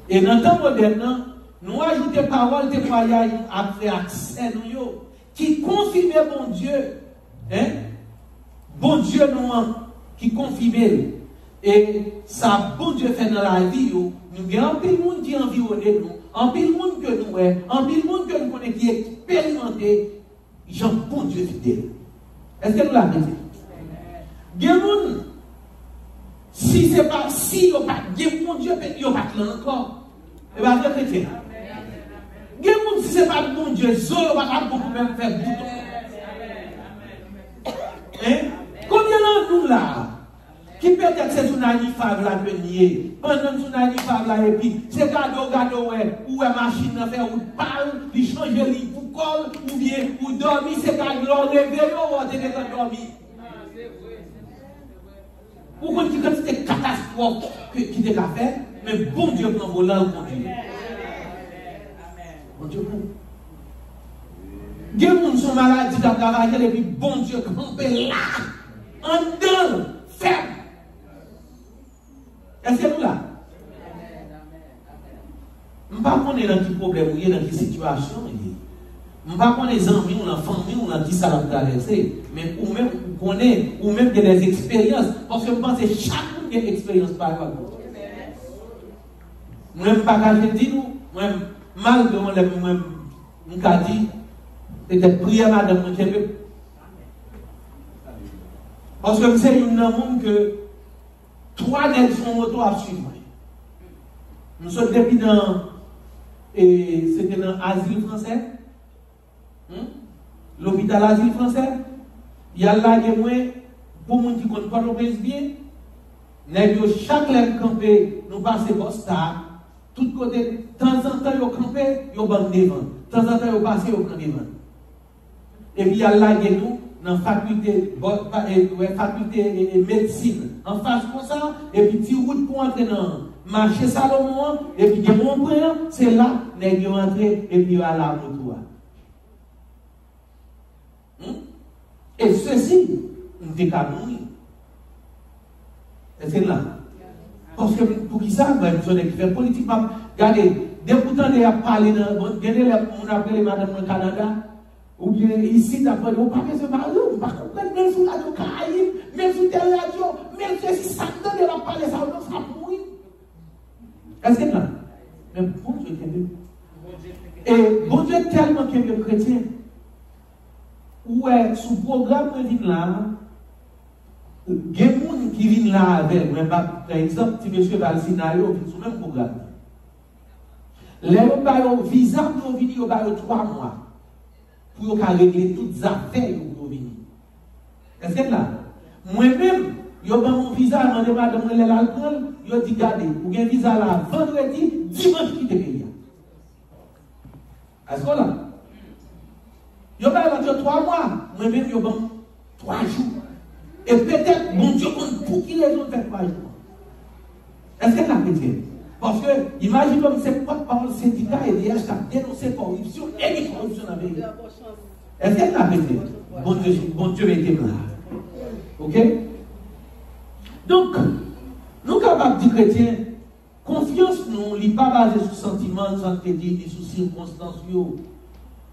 Et dans le temps moderne, nous ajoutons parole témoignage après accès nous qui confirme bon Dieu. Hein? Bon Dieu nous qui confirme. Et ça, bon Dieu fait dans la vie, nous avons un peu de monde qui environne nous, un peu de monde que nous avons, un peu de monde que nous connaissons qui est expérimenté. Jean, bon Dieu fidèle. Est-ce que nous l'avons dit? Il y a des gens, si ce n'est pas si, bon Dieu, il n'y a pas de là encore. Et bien, c'est chrétien. Il y a des gens, si ce n'est pas bon Dieu, il n'y a pas de beaucoup même faire bouton. Hein? Combien de nous là? Qui peut-être c'est son anifave là de nier. Pendant son anifave là, et puis c'est gado, ouais, ou une machine à faire, ou parle, il change le lit pour colle, ou bien, ou dormir, c'est quand l'on réveille, ou t'es déjà dormi. Ou quand tu as des catastrophes qui t'es fait, mais bon Dieu prend vos langues pour Dieu. Bon Dieu prend. Des gens sont malades, dans travailler, et puis bon Dieu campé là, en dedans, ferme. Est-ce que nous là? Je ne sais pas qu'on est dans quel problème, dans quelle situation. Je ne sais pas qu'on est des amis, ou dans la famille, ou dans qui ça va traverser. Mais ou même qu'on est, ou même qu'il y a des expériences. Parce que je pense que chaque monde a une expérience par rapport. Moi-même, pas qu'à dire, moi-même, malgré moi-même, je dis, peut-être prier madame, parce que c'est une monde que 3 nègres sont moto à suivre. Nous sommes depuis dans, c'était dans l'asile français, l'hôpital asile français. Il y a là des moyens pour les gens qui ne connaissent pas l'obéissance bien. Nous chaque lèvre campé, nous passons par star. Tout côté, de temps en temps, ils campé, ils ont devant. De temps en temps, ils passent, ils ont devant. Et puis il y a là des nous dans la faculté de médecine en face comme ça, et puis petit route pour entrer dans le marché Salomon, et puis il y a mon point, c'est là, les gens entrent, et puis il y a la moto. Et ceci, on ne peut pas mourir. Est-ce que là? Parce que pour qui ça, ben, vous avez fait politique. Regardez, dès pourtant, il y a parlé, on appelle madame au Canada, ou bien ici, d'après, on ne peut pas se parler, on ne peut pas comprendre, même sur la radio Caraïbe, même sur la radio, même si ça donne la parler, ça va mourir. Est-ce que là? Mais bon Dieu, et bon Dieu tellement qu'il y a des chrétiens. Ouais, sous programme de vin là, il y a des gens qui viennent là avec, par exemple, si M. Valsinayo vient sous le même programme. Les visa pour venir au 3 mois pour régler toutes les affaires pour venir. Est-ce que là? Moi-même, je prends mon visa, je demande à madame l'alcool, je dis, regardez, vous avez un visa là vendredi, dimanche qui te paye. Est-ce que là? Je prends 3 mois, moi-même, je prends 3 jours. Et peut-être, mon Dieu, pour qui les autres fait 3 jours? Est-ce que là, chrétien? Parce que, imagine comme c'est pas par le syndicat et DH qui a dénoncé corruption et les corruption dans le pays. Est-ce que là, chrétien? Bon Dieu, mettez-moi là. Ok? Donc, nous sommes capables de dire chrétien, confiance, nous, n'est pas basée sur sentiments, sans crédit, et sur circonstances,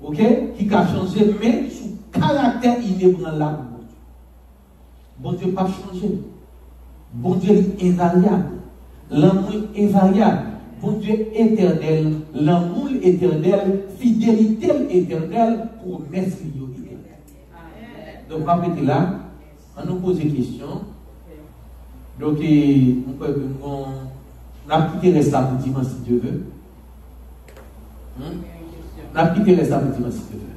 ok? Qui a changé, mais sur caractère inébranlable. Bon Dieu, pas changé. Bon Dieu est invariable. L'amour est invariable. Bon Dieu éternel. L'amour éternel. Fidélité éternelle. Promesse éternelle. Donc, on va là. On nous pose des questions. Donc, on a quitté le reste à dimanche si Dieu veut. On a quitté le reste à dimanche si Dieu veut.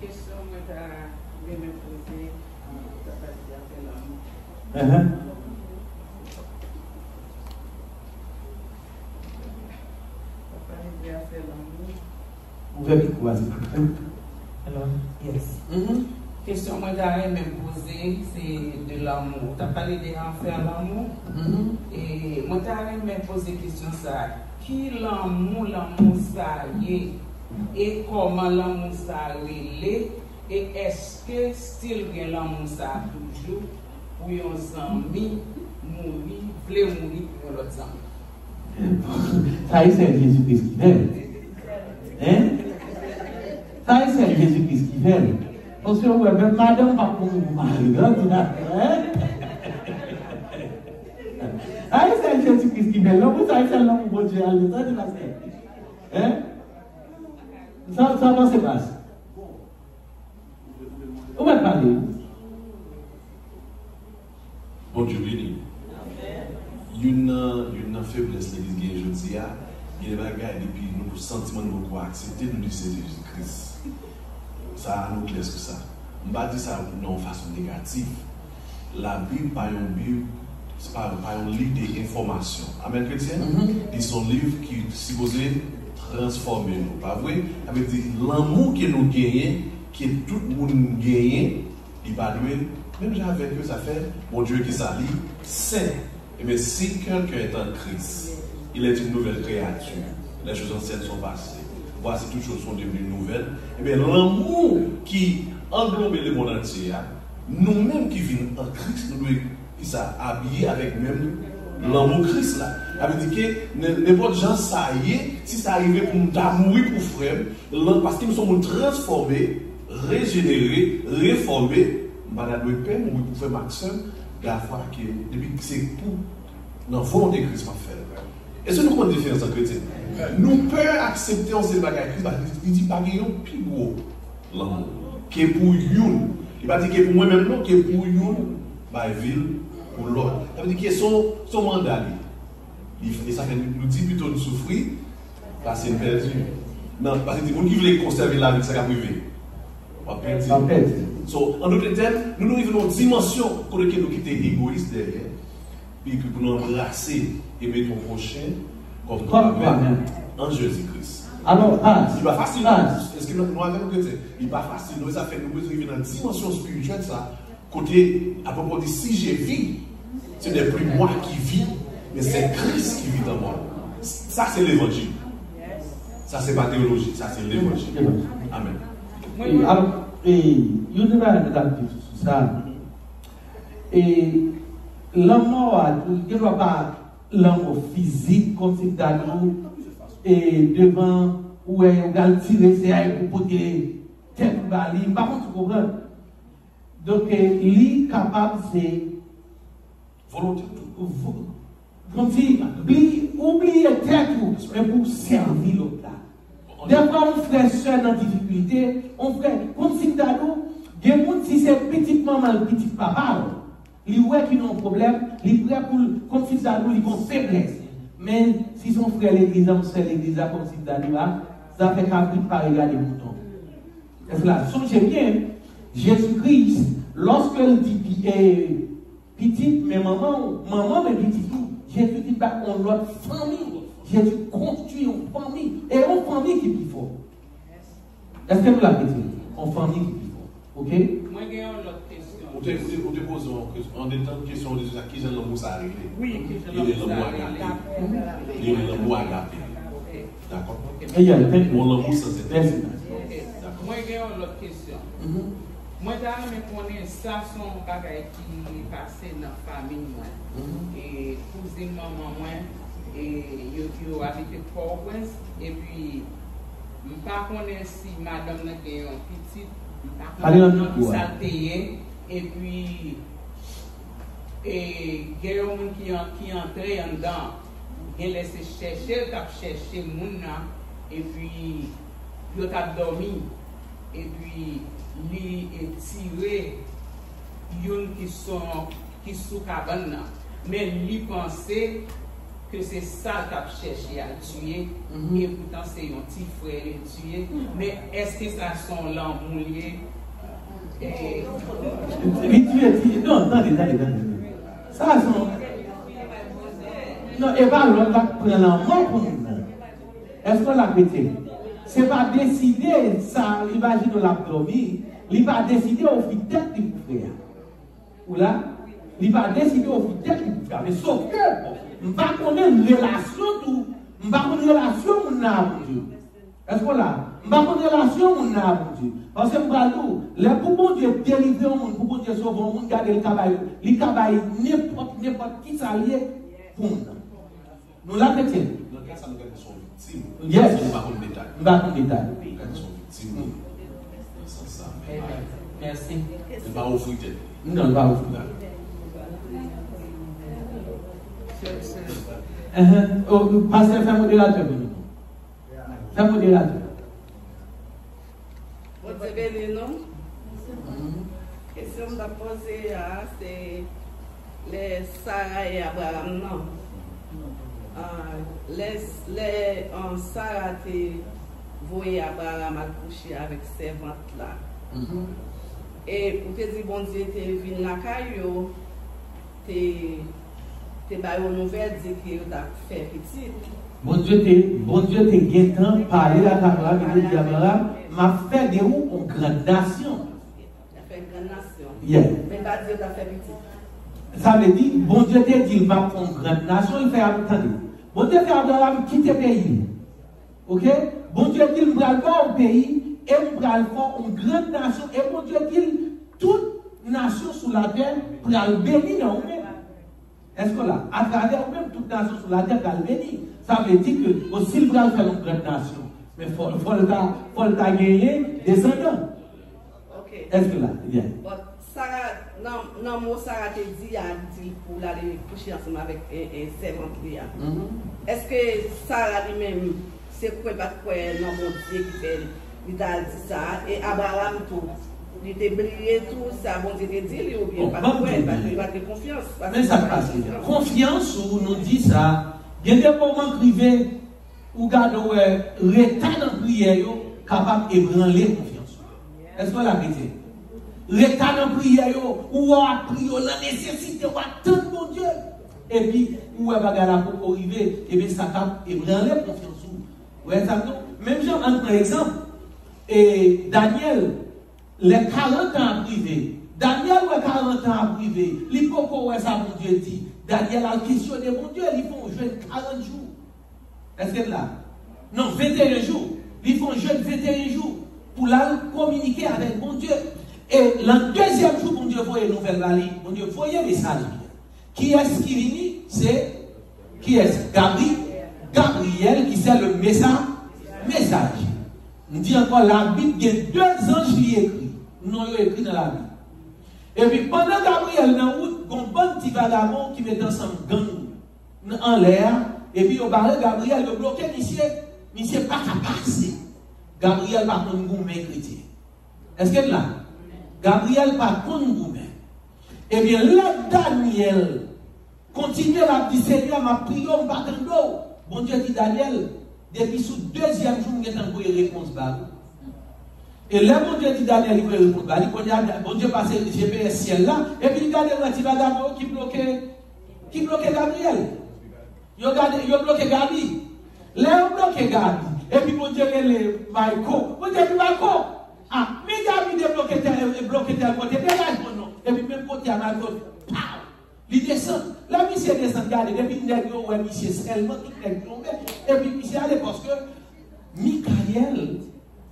Question, je vais me poser. Vous verrez quoi? Alors, yes. Question que je me poser, c'est de l'amour. Tu as parlé de faire l'amour. Et moi, je me poser la question ça. Qui l'amour ça y est? Et comment l'amour ça relève? Et est-ce que style l'amour ça toujours pour un ami mourir, voulait mourir pour l'autre ami? Ça y est, c'est Jésus-Christ qui fait. Hein? Ça y est, c'est Jésus-Christ qui fait. Parce que même madame va pour vous marier. Ça y est, c'est Jésus-Christ qui fait. L'homme, ça y est, c'est l'homme pour Dieu. Hein? Ça va se passer. On va parler. Bon Dieu béni. Il y a une faiblesse de l'église aujourd'hui. Il y a des bagages et puis nous sentiment de beaucoup accepter nous dire c'est Jésus-Christ. Ça nous clair que ça. On ne va pas dire ça de façon négative. La Bible, pas une Bible, c'est pas un livre d'information. Amen, chrétien? C'est son livre qui est supposé transformer nous. Pas vrai? Ça veut dire l'amour que nous gagnons, que tout le monde gagne, il va nous, même j'avais que ça fait, mon Dieu qui s'allie, saint. Et bien, si quelqu'un est en Christ, il est une nouvelle créature. Les choses anciennes sont passées. Voici toutes choses sont devenues nouvelles. Et bien, l'amour qui englobe le monde entier, nous-mêmes qui vivons en Christ, nous devons habiller avec même l'amour Christ là. Ça veut dire que n'importe gens, ça y est, si ça arrive pour nous mourir pour frère, parce que nous sommes transformés, régénérés, réformés, madame de paix, nous pour faire maximum, la foi que depuis que c'est pour dans la volonté de Christ m'a fait. Est-ce que nous comprenons la différence en chrétien? Nous pouvons accepter en ces bagages Christ, il dit pas qu'il y a un plus gros l'amour, qui est pour une. Il va dire que pour moi-même, non, qui est pour une, bah, ville, pour l'autre. Ça veut dire que son mandat, et ça fait nous dit plutôt de souffrir, parce que c'est perdu. Non, parce que les gens qui veulent conserver la vie, ça va privé. On va perdre. En d'autres termes, nous arrivons à une dimension pour laquelle nous quittons égoïstes derrière, puis pour nous embrasser et mettre nos prochains comme nous-mêmes en Jésus-Christ. Alors, il n'est pas facile. Est-ce que nous avons dit il n'est pas facile. Ça fait nous arriver dans une dimension spirituelle, ça. Côté, à propos de si j'ai vie, ce n'est plus moi qui vis, mais c'est Christ qui vit dans moi. Ça, c'est l'évangile. Ça, c'est pas théologie, ça, c'est l'évangile. Amen. Alors, il y a une réalité sur ça. Et l'amour, il ne doit pas l'amour physique comme si nous et devant où on va tirer ses ailes pour porter tel bali. Par contre, tu comprends? Donc, il est capable, c'est volonté. Comme si, oublier tête mais pour servir l'autre. Des fois, on ferait seul dans la difficulté, on ferait comme si nous, si c'est petit maman, petit papa, il voit qu'il a un problème, il est prêt pour, comme si nous, il a une faiblesse. Mais si son frère l'église, on fait l'église comme si nous, ça fait qu'après pas regarder le bouton. Est-ce que là, songez bien, Jésus-Christ, lorsqu'il dit petite, mais maman, mais petite, Jésus dit bah, on l'autre famille. Jésus construit une famille. Et une famille qui est plus fort. Est-ce que vous l'avez dit? Une famille qui est plus fort. Ok? Moi, j'ai une autre question. On te pose en détail une question de qui j'en l'amour ça arrive. Oui, il est l'amour agapé. Il est l'amour agapé. D'accord? Et il y a le mon amour sans être. Merci. Moi, j'ai une autre question. Moi, je connais ça, son bagage qui est passé dans la famille. Et cousine maman, et yo habite Port-au-Prince. Et puis, je ne connais pas si madame n'a pas un petit. Allez, on qui s'altéait. Et puis, il y a un monde qui entrait en dedans. Il a laissé chercher, il a cherché le monde. Et puis, il a dormi. Et puis, il est tiré. Il y a qui sous cabane. Mais lui pensait que c'est ça qu'il a cherché à tuer. Et pourtant, c'est un petit frère qui a tué. Mais est-ce que ça sont l'amour lié? Non, attendez. Ça, sont. Non, et pas l'autre va prendre l'amour pour nous. Est-ce qu'on l'a pété? C'est pas décider, ça, l'imagine de l'abdomen, il va décider au fidèle du frère. Ou là? Il va décider au fidèle du frère. Mais sauf que, je ne vais pas connaître une relation, je ne vais pas connaître une relation, mon Dieu. Est-ce qu'on l'a? Je ne vais pas connaître une relation, mon Dieu. Parce que, le pour bon Dieu délivrer au monde, pour bon Dieu sauver au monde, garder le travail, n'importe qui s'allie pour nous. Nous l'avons fait. Dans le cas, ça nous garde son victime. Yes. On ne va pas le détail. On va pas le détail. On garde son victime. Sans ça. Merci. Il va offrir tête. Non, il va offrir. Pasteur, fais modérateur. Fais modérateur. Vous avez les noms? La question que je vais poser, c'est les Sarah et Abraham, non? Les Sarah te voyé Abraham accoucher avec servante là. Et pour te dire, bon Dieu, tu es venu dans la caillou, tu es une nouvelle, dit que tu as fait petit. Bon Dieu, t'es guettant, parler à Abraham, et dit Abraham, m'a fait de où une grande nation. Tu as fait une grande nation. Yeah. Mais pas Dieu t'a fait petit. Ça veut dire, bon Dieu te dit, il va faire une grande nation, il fait attendez. Bon Dieu fait Abraham quitter le pays. Ok? Bon Dieu dit, il va faire un pays, et il va faire une grande nation, et bon Dieu dit, toute nation sur la terre, pour la bénir dans nous-mêmes. Est-ce que là, à travers même toute nation sur la terre, pour la bénir, ça veut dire que aussi il va faire une grande nation. Mais il faut le gagner descendants. Ok. Est-ce que là, bien? Sarah, non, moi, Sarah te dit, pour aller coucher ensemble avec un servant. Est-ce que Sarah lui-même, c'est quoi, non, mon Dieu qui fait, il a dit ça, et Abraham tout, il t'a brillé tout, ça, bon Dieu te dit, ou bien, parce qu'il va te confiance. Mais ça passe. Confiance, ou nous dit ça, il y a des moments privés où garde l'état de prière capable d'ébranler confiance. Est-ce que la vérité? L'état de prière où on a prié la nécessité, on attend mon Dieu. Et puis, où on va garder pour arriver, et bien ça capable d'ébranler confiance. Ouais, ça non? Même genre, par exemple, et Daniel, les 40 ans à privé. Daniel, ouais, 40 ans à privé. Il faut qu'on ça, mon Dieu dit. Daniel a questionné mon Dieu, ils font jeûne 40 jours. Est-ce que là? Non, 21 jours. Ils font jeûne 21 jours pour la communiquer avec mon Dieu. Et le deuxième jour, mon Dieu voyait une nouvelle rallye. Mon Dieu voyait un message. Qui est-ce qui vient? C'est qui est-ce? Gabriel qui c'est le message. On dit encore la Bible, il y a 2 anges qui écrit. Non, il écrit dans la Bible. Et puis pendant Gabriel dans la route, il y a un bon petit vagabond qui met ensemble gang en l'air. Et puis au barré Gabriel, il bloqué, monsieur pas qu'à passer. Gabriel par contre gourmet chrétien. Est-ce que là? Gabriel par contre gourmet. Et bien là, Daniel continue à dire Seigneur, ma prière, ma battant d'eau. Bon Dieu dit Daniel, depuis sous deuxième jour, il y a une réponse. Et là, mon Dieu dit Daniel, il veut répondre. Bon Dieu passe le GPS ciel là, et puis il regarde le petit bagage qui bloquait Gabriel. Il a bloqué Gabi. Là, il a bloqué Gabi. Et puis mon Dieu, il est Maïko. Mon Dieu, il est Maïko. Ah, mais Gabi est bloqué tel côté, dégage mon nom. Et puis même côté à Maïko, il descend. La monsieur descend, regardez, depuis le nègre, ouais, monsieur seulement, tout le nègre tombé. Et puis monsieur allait parce que Michael,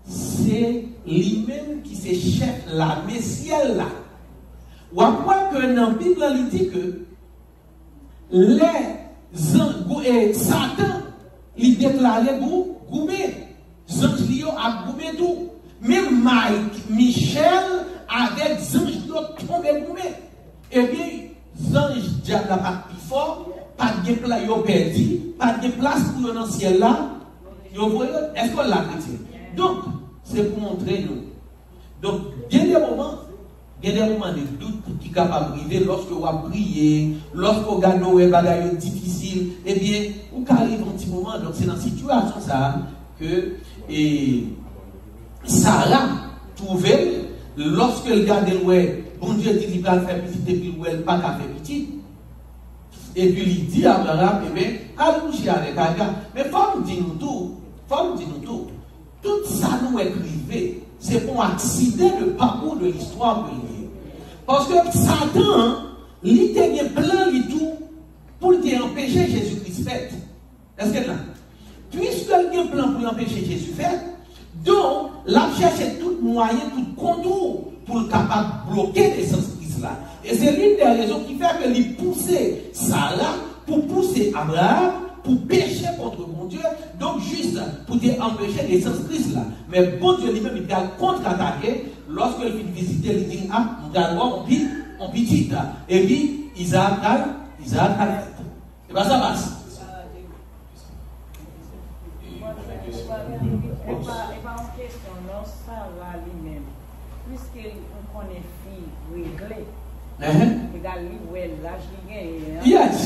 c'est lui-même qui se chef la messiel là. Ou après que dans la Bible, il dit que les Satan, il déclarait goumé. Les anges a goumé tout. Même Mike, Michel, avec les anges tombé goumé. Eh bien, les anges diable n'a pas plus fort, pas de place, ils ont perdu, pas de place pour le ciel là. Est-ce qu'on l'a dit? Donc, c'est pour montrer nous. Donc, il y a des moments de doute qui sont capables d'arriver lorsque vous priez, lorsque vous gagnez des bagages difficiles, eh bien, vous arrivez un petit moment. Donc, c'est dans cette situation ça que Sarah trouvait, lorsque le gars de bon Dieu dit qu'il va faire petit et puis elle pas qu'à faire petit. Et puis il dit à Abraham, eh bien, allez coucher avec Agar. Mais il faut nous dire tout. Tout ça nous est privé. C'est pour accident le parcours de l'histoire de l'île. Parce que Satan, il était plein de tout pour empêcher Jésus-Christ fait. Est-ce que là? Puisque il y a un plan pour empêcher Jésus fait, donc, la cherche tout moyen, tout contour pour être capable de bloquer l'essence Christ là. Et c'est l'une des raisons qui fait que il poussait Sarah pour pousser Abraham pour pécher contre mon Dieu, donc juste pour empêcher l'essence Christ là. Mais bon Dieu lui-même, il a contre-attaqué lorsqu'il fit visiter, il dit, ah, on petit, et puis Isaac a fait. Et bien ça passe. Et pas en question, non, ça va lui-même. Puisqu'on connaît fille réglée, yes.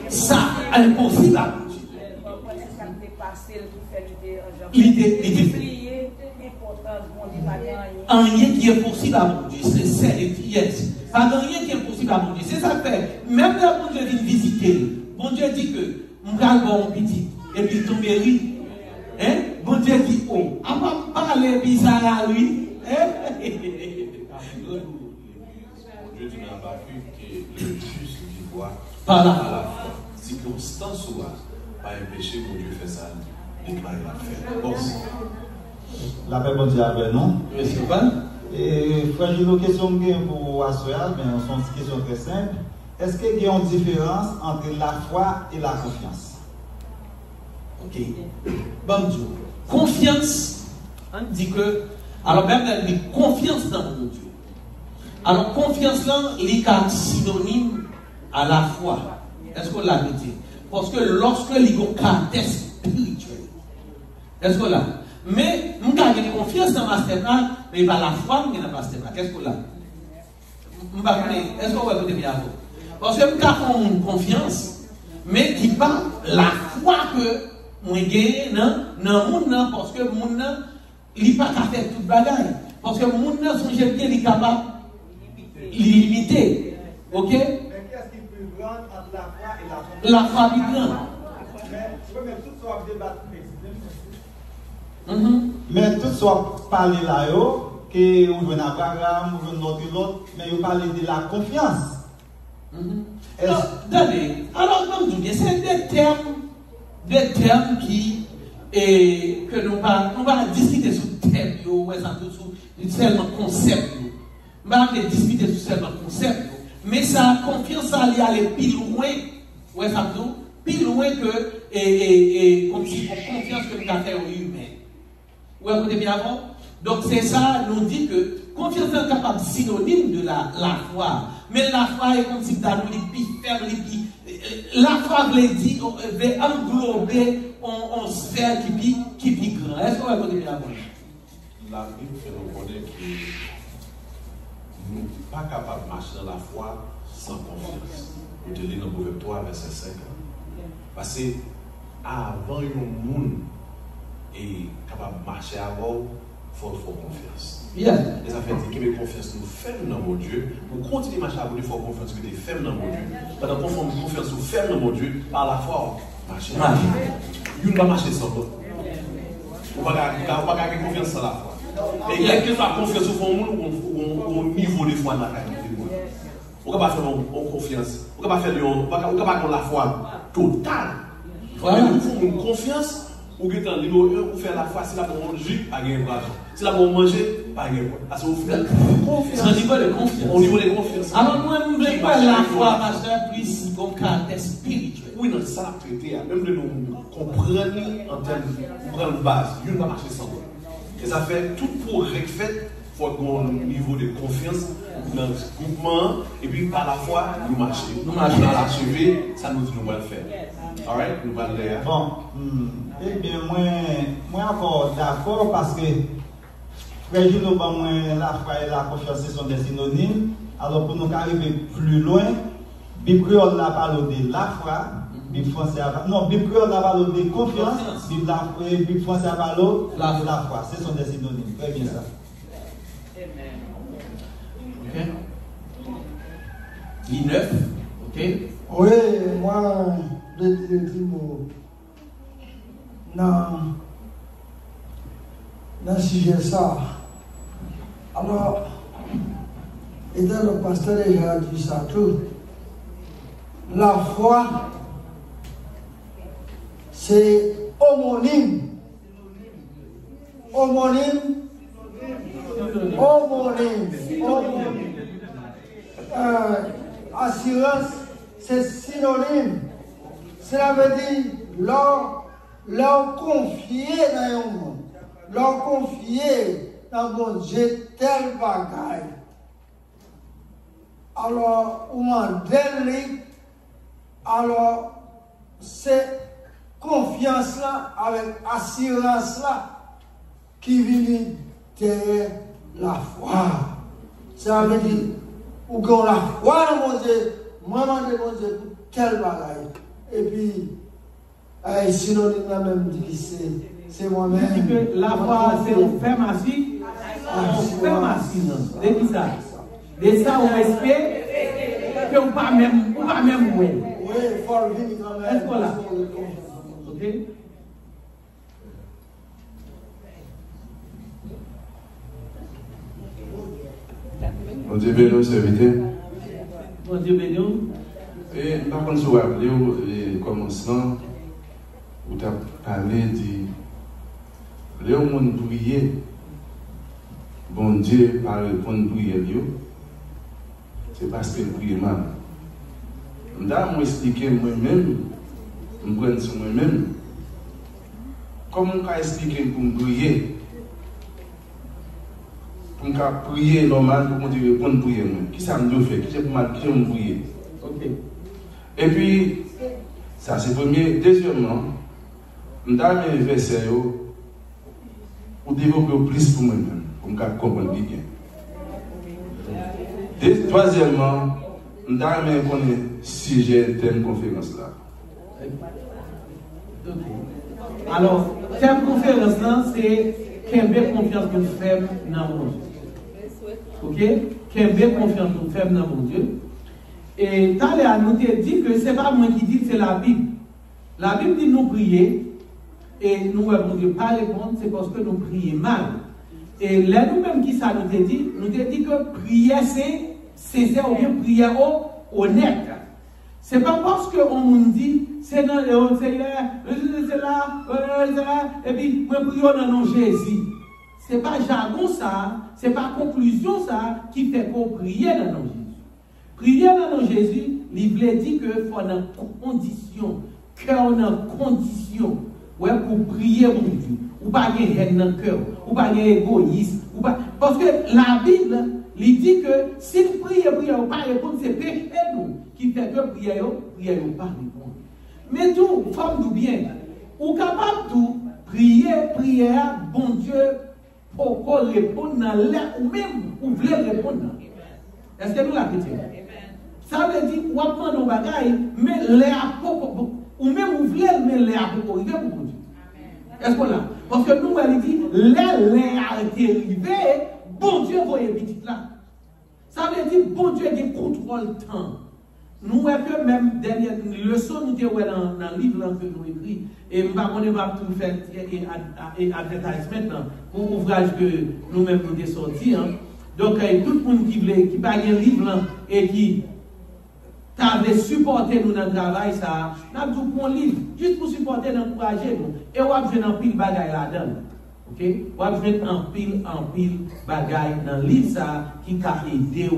Ça, impossible. Rien qui est possible à mon Dieu. C'est yes. Pas rien qui est possible à mon Dieu. C'est ça que fait. Même là, bon Dieu dit visiter. Bon Dieu dit que mon gars bon petit. Et puis il tombe lui. Hein? Bon Dieu dit oh. On va parler bizarre à lui. Dieu dit dans Habakkuk que le juste vivra par la foi. Circonstance ou pas un péché, mon Dieu fait ça, déclarer la fait. Bon. La paix, bon Dieu, avec nous. Monsieur Pan. Et frère, j'ai une question pour Assoyal, mais c'est une question très simple. Est-ce qu'il y a une différence entre la foi et la confiance? Ok. Bon Dieu. Confiance, on dit que, alors même elle dit confiance dans mon Dieu. Alors confiance là, il est synonyme à la foi. Est-ce qu'on l'a dit? Parce que lorsque il y a un caractère spirituel, est-ce qu'on l'a? Mais nous avons confiance dans ma stèpla, mais pas la foi, mais dans ma stèpla. Qu'est-ce qu'on l'a? Est-ce qu'on va écouter bien? Parce que nous avons une confiance, mais qui pas la foi que nous gagnons dans le monde, parce que le monde, il n'est pas qu'à faire toute bagaille. Parce que le monde, son bien, il est capable de limiter. Ok? Mais qu'est-ce qui peut prendre entre la foi et la confiance? La foi est grande. Mais tout soit débattu. Mais tout soit parlé là, que vous venez à Abraham, vous venez l'autre, mais vous parlez de la confiance. Attendez, alors comme je dis, c'est des termes qui, que nous va discuter sur thème, seulement concept. On va discuter sur seulement concept. Mais ça, confiance, ça aller plus loin, ouais, ça plus loin que, comme si on confiance que nous avons fait aux humains. Vous écoutez bien avant? Donc c'est ça, nous dit que confiance est capable synonyme de la foi. Mais la foi est comme si nous avons plus ferme, la foi veut englober en sphère qui est grand. Est-ce que vous écoutez bien avant? La Bible fait nous connaître que nous ne sommes pas capables de marcher dans la foi sans confiance. Vous te lisez dans le Proverbe 3, verset 5. Parce que avant un monde est capable de marcher avant, il faut confiance. Yes. Et ça fait dire que confiance nous ferme dans mon Dieu. Pour continuer à marcher avant, il faut confiance que tu ferme dans mon Dieu. Pendant qu'on fait confiance nous ferme dans mon Dieu, par la foi, marcher. Il ne va pas marcher sans l'autre. On ne va pas garder confiance sans la foi. Et quelle que soit la confiance au niveau des foi dans la carrière. On ne peut pas faire confiance. On ne peut pas faire la foi totale. Il faut une confiance. Ou que dans l'île ou faire la foi, si la pour manger, pas gagner quoi. Si la pour manger, pas gagner quoi. Parce que vous faites confiance. Au niveau de confiance. Au niveau de confiance. Alors, moi, je ne voulais pas la foi, ma soeur, plus comme caractère spirituel. Oui, non, c'est ça la traité. Même de nous comprendre en termes de base. Il ne va pas marcher sans toi. Et ça fait tout pour fait. Il faut qu'on ait un niveau de confiance dans le groupement. Et puis, par la foi, nous marchons. Nous marchons dans l'archivé, ça nous dit nous allons le faire. Alright, nous allons le faire. Bon, eh bien, moi encore d'accord parce que Frère Gino, la foi et la confiance sont des synonymes. Alors, pour nous arriver plus loin, Bible créole a parlé de la foi, Bible français a parlé. Non, Bible créole a parlé de confiance, Bible français a parlé de la foi. Ce sont des synonymes. Très bien ça. Ok. I9. Ok. Oui, moi, je dis dans le sujet ça. Alors, et dans le pasteur déjà dit ça tout. La foi, c'est homonyme. Assurance, c'est synonyme. Cela veut dire leur confier dans un monde, leur confier dans mon Dieu tel bagaille. Alors, ou en délit, alors, c'est confiance-là, avec assurance-là, qui vient derrière la foi. Ça veut dire, ou qu'on la foi dans mon Dieu, moi, mon Dieu, tel bagaille. Et puis, synonyme là même dit c'est moi-même. Tu dis que la foi, c'est un fait massif. Un fait massif. C'est qui ça? De ça, on espère que on pas même oui. Oui, il faut le vivre quand même. Est-ce qu'on l'a? Ok? Mon Dieu béni, serviteur. Mon Dieu béni. Et par contre, je vous rappelle au commencement, vous avez parlé de Léo monde prier, bon Dieu par répondre prière, c'est parce qu'il prie mal. Je vais expliquer moi-même, je vais prendre sur moi-même, comment je vais expliquer pour me prier. Pour me prier normal, pour me répondre prière. Qui ça me doit faire? Qui c'est pour me prier? Ok. Et puis, ça c'est premier. Deuxièmement, je vais mes versets pour développer plus pour moi-même, pour me comprendre bien. Troisièmement, je vais connaître sujet thème conférence là. Okay. Alors, thème conférence là, c'est Kembe confiance que nous faisons dans mon Dieu. Ok? Kembe confiance que nous faisons dans mon Dieu. Et Talia nous a dit que ce n'est pas moi qui dis, c'est la Bible. La Bible dit nous prier, et nous ne pouvons pas répondre, c'est parce que nous prions mal. Et là, nous-mêmes qui ça nous a dit que prier c'est sincère ou bien prier honnête. Ce n'est pas parce qu'on nous dit, c'est dans le Seigneur, c'est là, et puis, nous prions dans le nom de Jésus. Ce n'est pas jargon ça, ce n'est pas conclusion ça qui fait qu'on prie dans le nom de Jésus. Prier dans le nom de Jésus, il veut dire qu'il faut une condition, cœur en condition, ouais, pour prier mon Dieu. Ou pas de haine dans le cœur, ou pas d'égoïsme. Parce que la Bible, il dit que si vous priez, ou pas répondre, c'est péché nous qui fait que prier, ou pas répondre. Mais tout, femme nous bien, ou capable tout, prier, bon Dieu, pour qu'on réponde dans l'air, ou même, ou voulez répondre. Est-ce que nous l'avons dit? Ça veut dire, ou apprendre nos bagailles, mais l'air, ou ou même vous voulez mais l'air pour arriver pour Dieu. Est-ce qu'on l'a? Parce que nous, elle dit, l'air a été arrivé, bon Dieu voyait petit là. Ça veut dire, bon Dieu qui contrôle le temps. Nous, que même dernière leçon, nous avons dans le livre que nous écrit, et nous ne pas tout faire et advertisement pour l'ouvrage que nous-mêmes nous avons sorti. Donc, tout le monde qui n'a pas un livre et qui t'avait supporté nous dans le travail, ça, nous avons tout pour un livre, juste pour supporter, nous encourager nous. Et on va faire un pile bagaille là-dedans. Ok? On va faire un pile bagaille dans le livre ça, qui t'a aidé.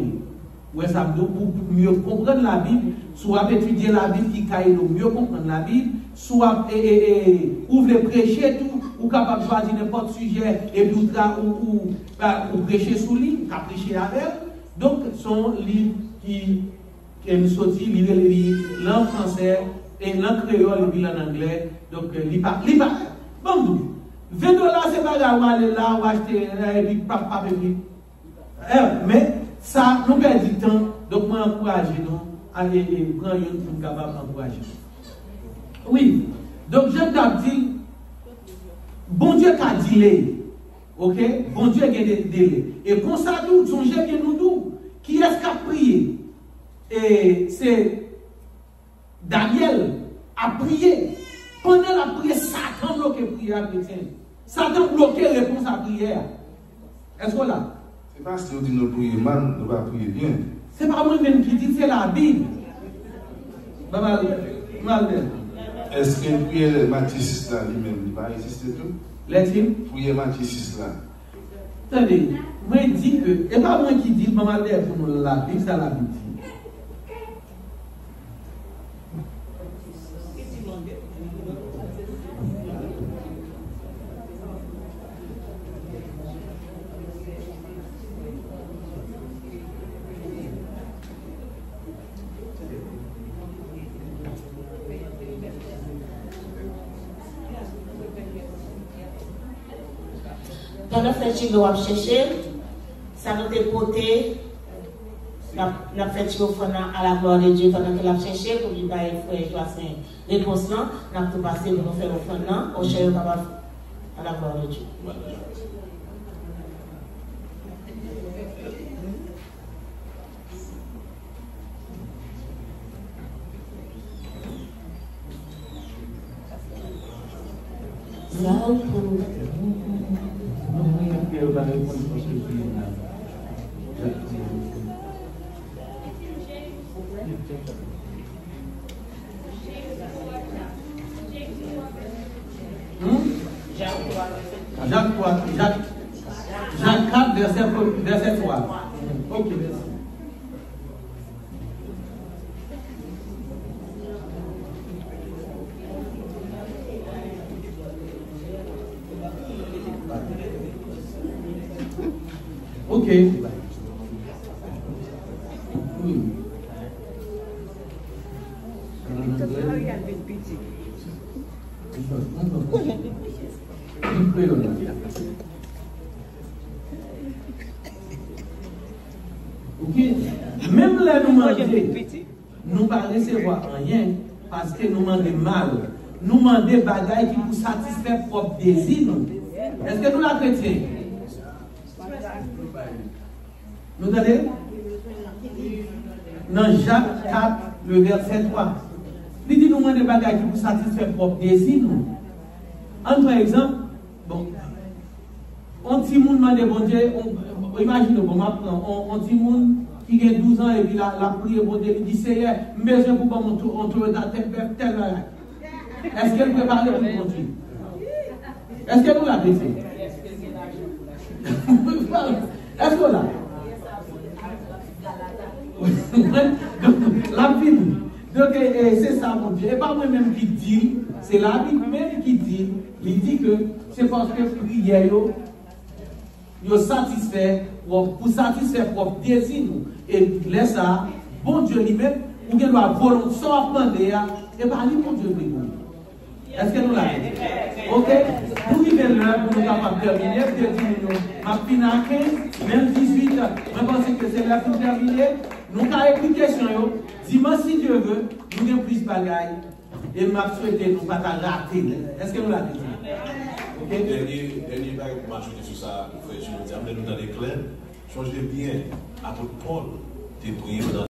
Ouais, ça pour mieux comprendre la Bible, soit étudier la Bible qui t'a aidé mieux comprendre la Bible, soit ou voulez prêcher tout, ou capable de choisir n'importe sujet et puis ou prêcher sous lui, ou prêcher avec elle. Donc, son livre qui nous sortit, l'en français et l'en créole et puis l'en anglais. Donc, il pas. Bon, $20 c'est pas grave, on va aller là, on va acheter, et puis pas mais ça nous perd du temps, donc moi encourage nous à aller prendre une pour capable d'encourager. Oui, donc je t'ai dit, bon Dieu t'a dit, ok? Bon Dieu a des délais. Et pour ça, nous, songez bien nous tout, qui est-ce qui a prié? Et c'est Daniel a prié. Pendant la prière, Satan bloqué la prière chrétien. Satan bloqué la réponse à la prière. Est-ce qu'on l'a? C'est pas si on dit nous prier mal, nous va prier bien. C'est pas moi-même qui dis, c'est la Bible. Est-ce que prier Matthieu 6 là lui-même, il va exister tout? L'est-il? Prier Matthieu 6 là. Attendez, moi je dis que, et pas moi qui dis, maman pour nous la Bible, ça la Bible dit. Pendant que Chigo a cherché, ça nous a porté, n'a fait Chigo à la gloire de Dieu pendant qu'il a cherché pour lui bailler frère Joacin. Réponse là, n'a tout passé pour nous faire offrande au cher à la gloire de Dieu. Jacques 4, verset 3. Ok, merci. Ok. Oui. Ok. Même là, nous ne pas recevoir rien parce que nous demandons mal. Nous demandons des bagailles qui nous satisfaire propre désir. Est-ce que nous la chrétiens? Nous allez dans Jacques 4, le verset 3. Il dit nous demandons des bagailles qui nous satisfaire propre désir. En par exemple, bon, on dit monde demande bon Dieu, imaginez bon, on dit monde qui a 12 ans et puis la prière bon Dieu, il dit Seigneur, mais je peux pas entrer dans tel bagage. Est-ce qu'elle peut parler pour bon Dieu? Est-ce que nous la chrétiens? Est-ce que là? La Bible. Donc c'est ça mon Dieu. Et pas moi-même qui dit, c'est la Bible même qui dit, il dit que c'est parce que prière yo satisfait pour satisfaire propre désir et laisse ça bon Dieu lui-même ou bien doit volonté sans demander et pas lui bon Dieu lui-même. Est-ce que nous l'avons? Ok? Pour arriver là, pour nous capables de terminer, ma fin à 15, même 18, je pense que c'est là pour terminer. Nous avons une question. Dimanche, si Dieu veut, nous avons plus de bagailles Et m'a souhaité nous pas rater. Est-ce que nous l'avons dit? Dernier bail pour m'ajouter sur ça, frère, je me dis, amenez-nous dans les clairs. Changez bien. Apôtre Paul, t'es prié dans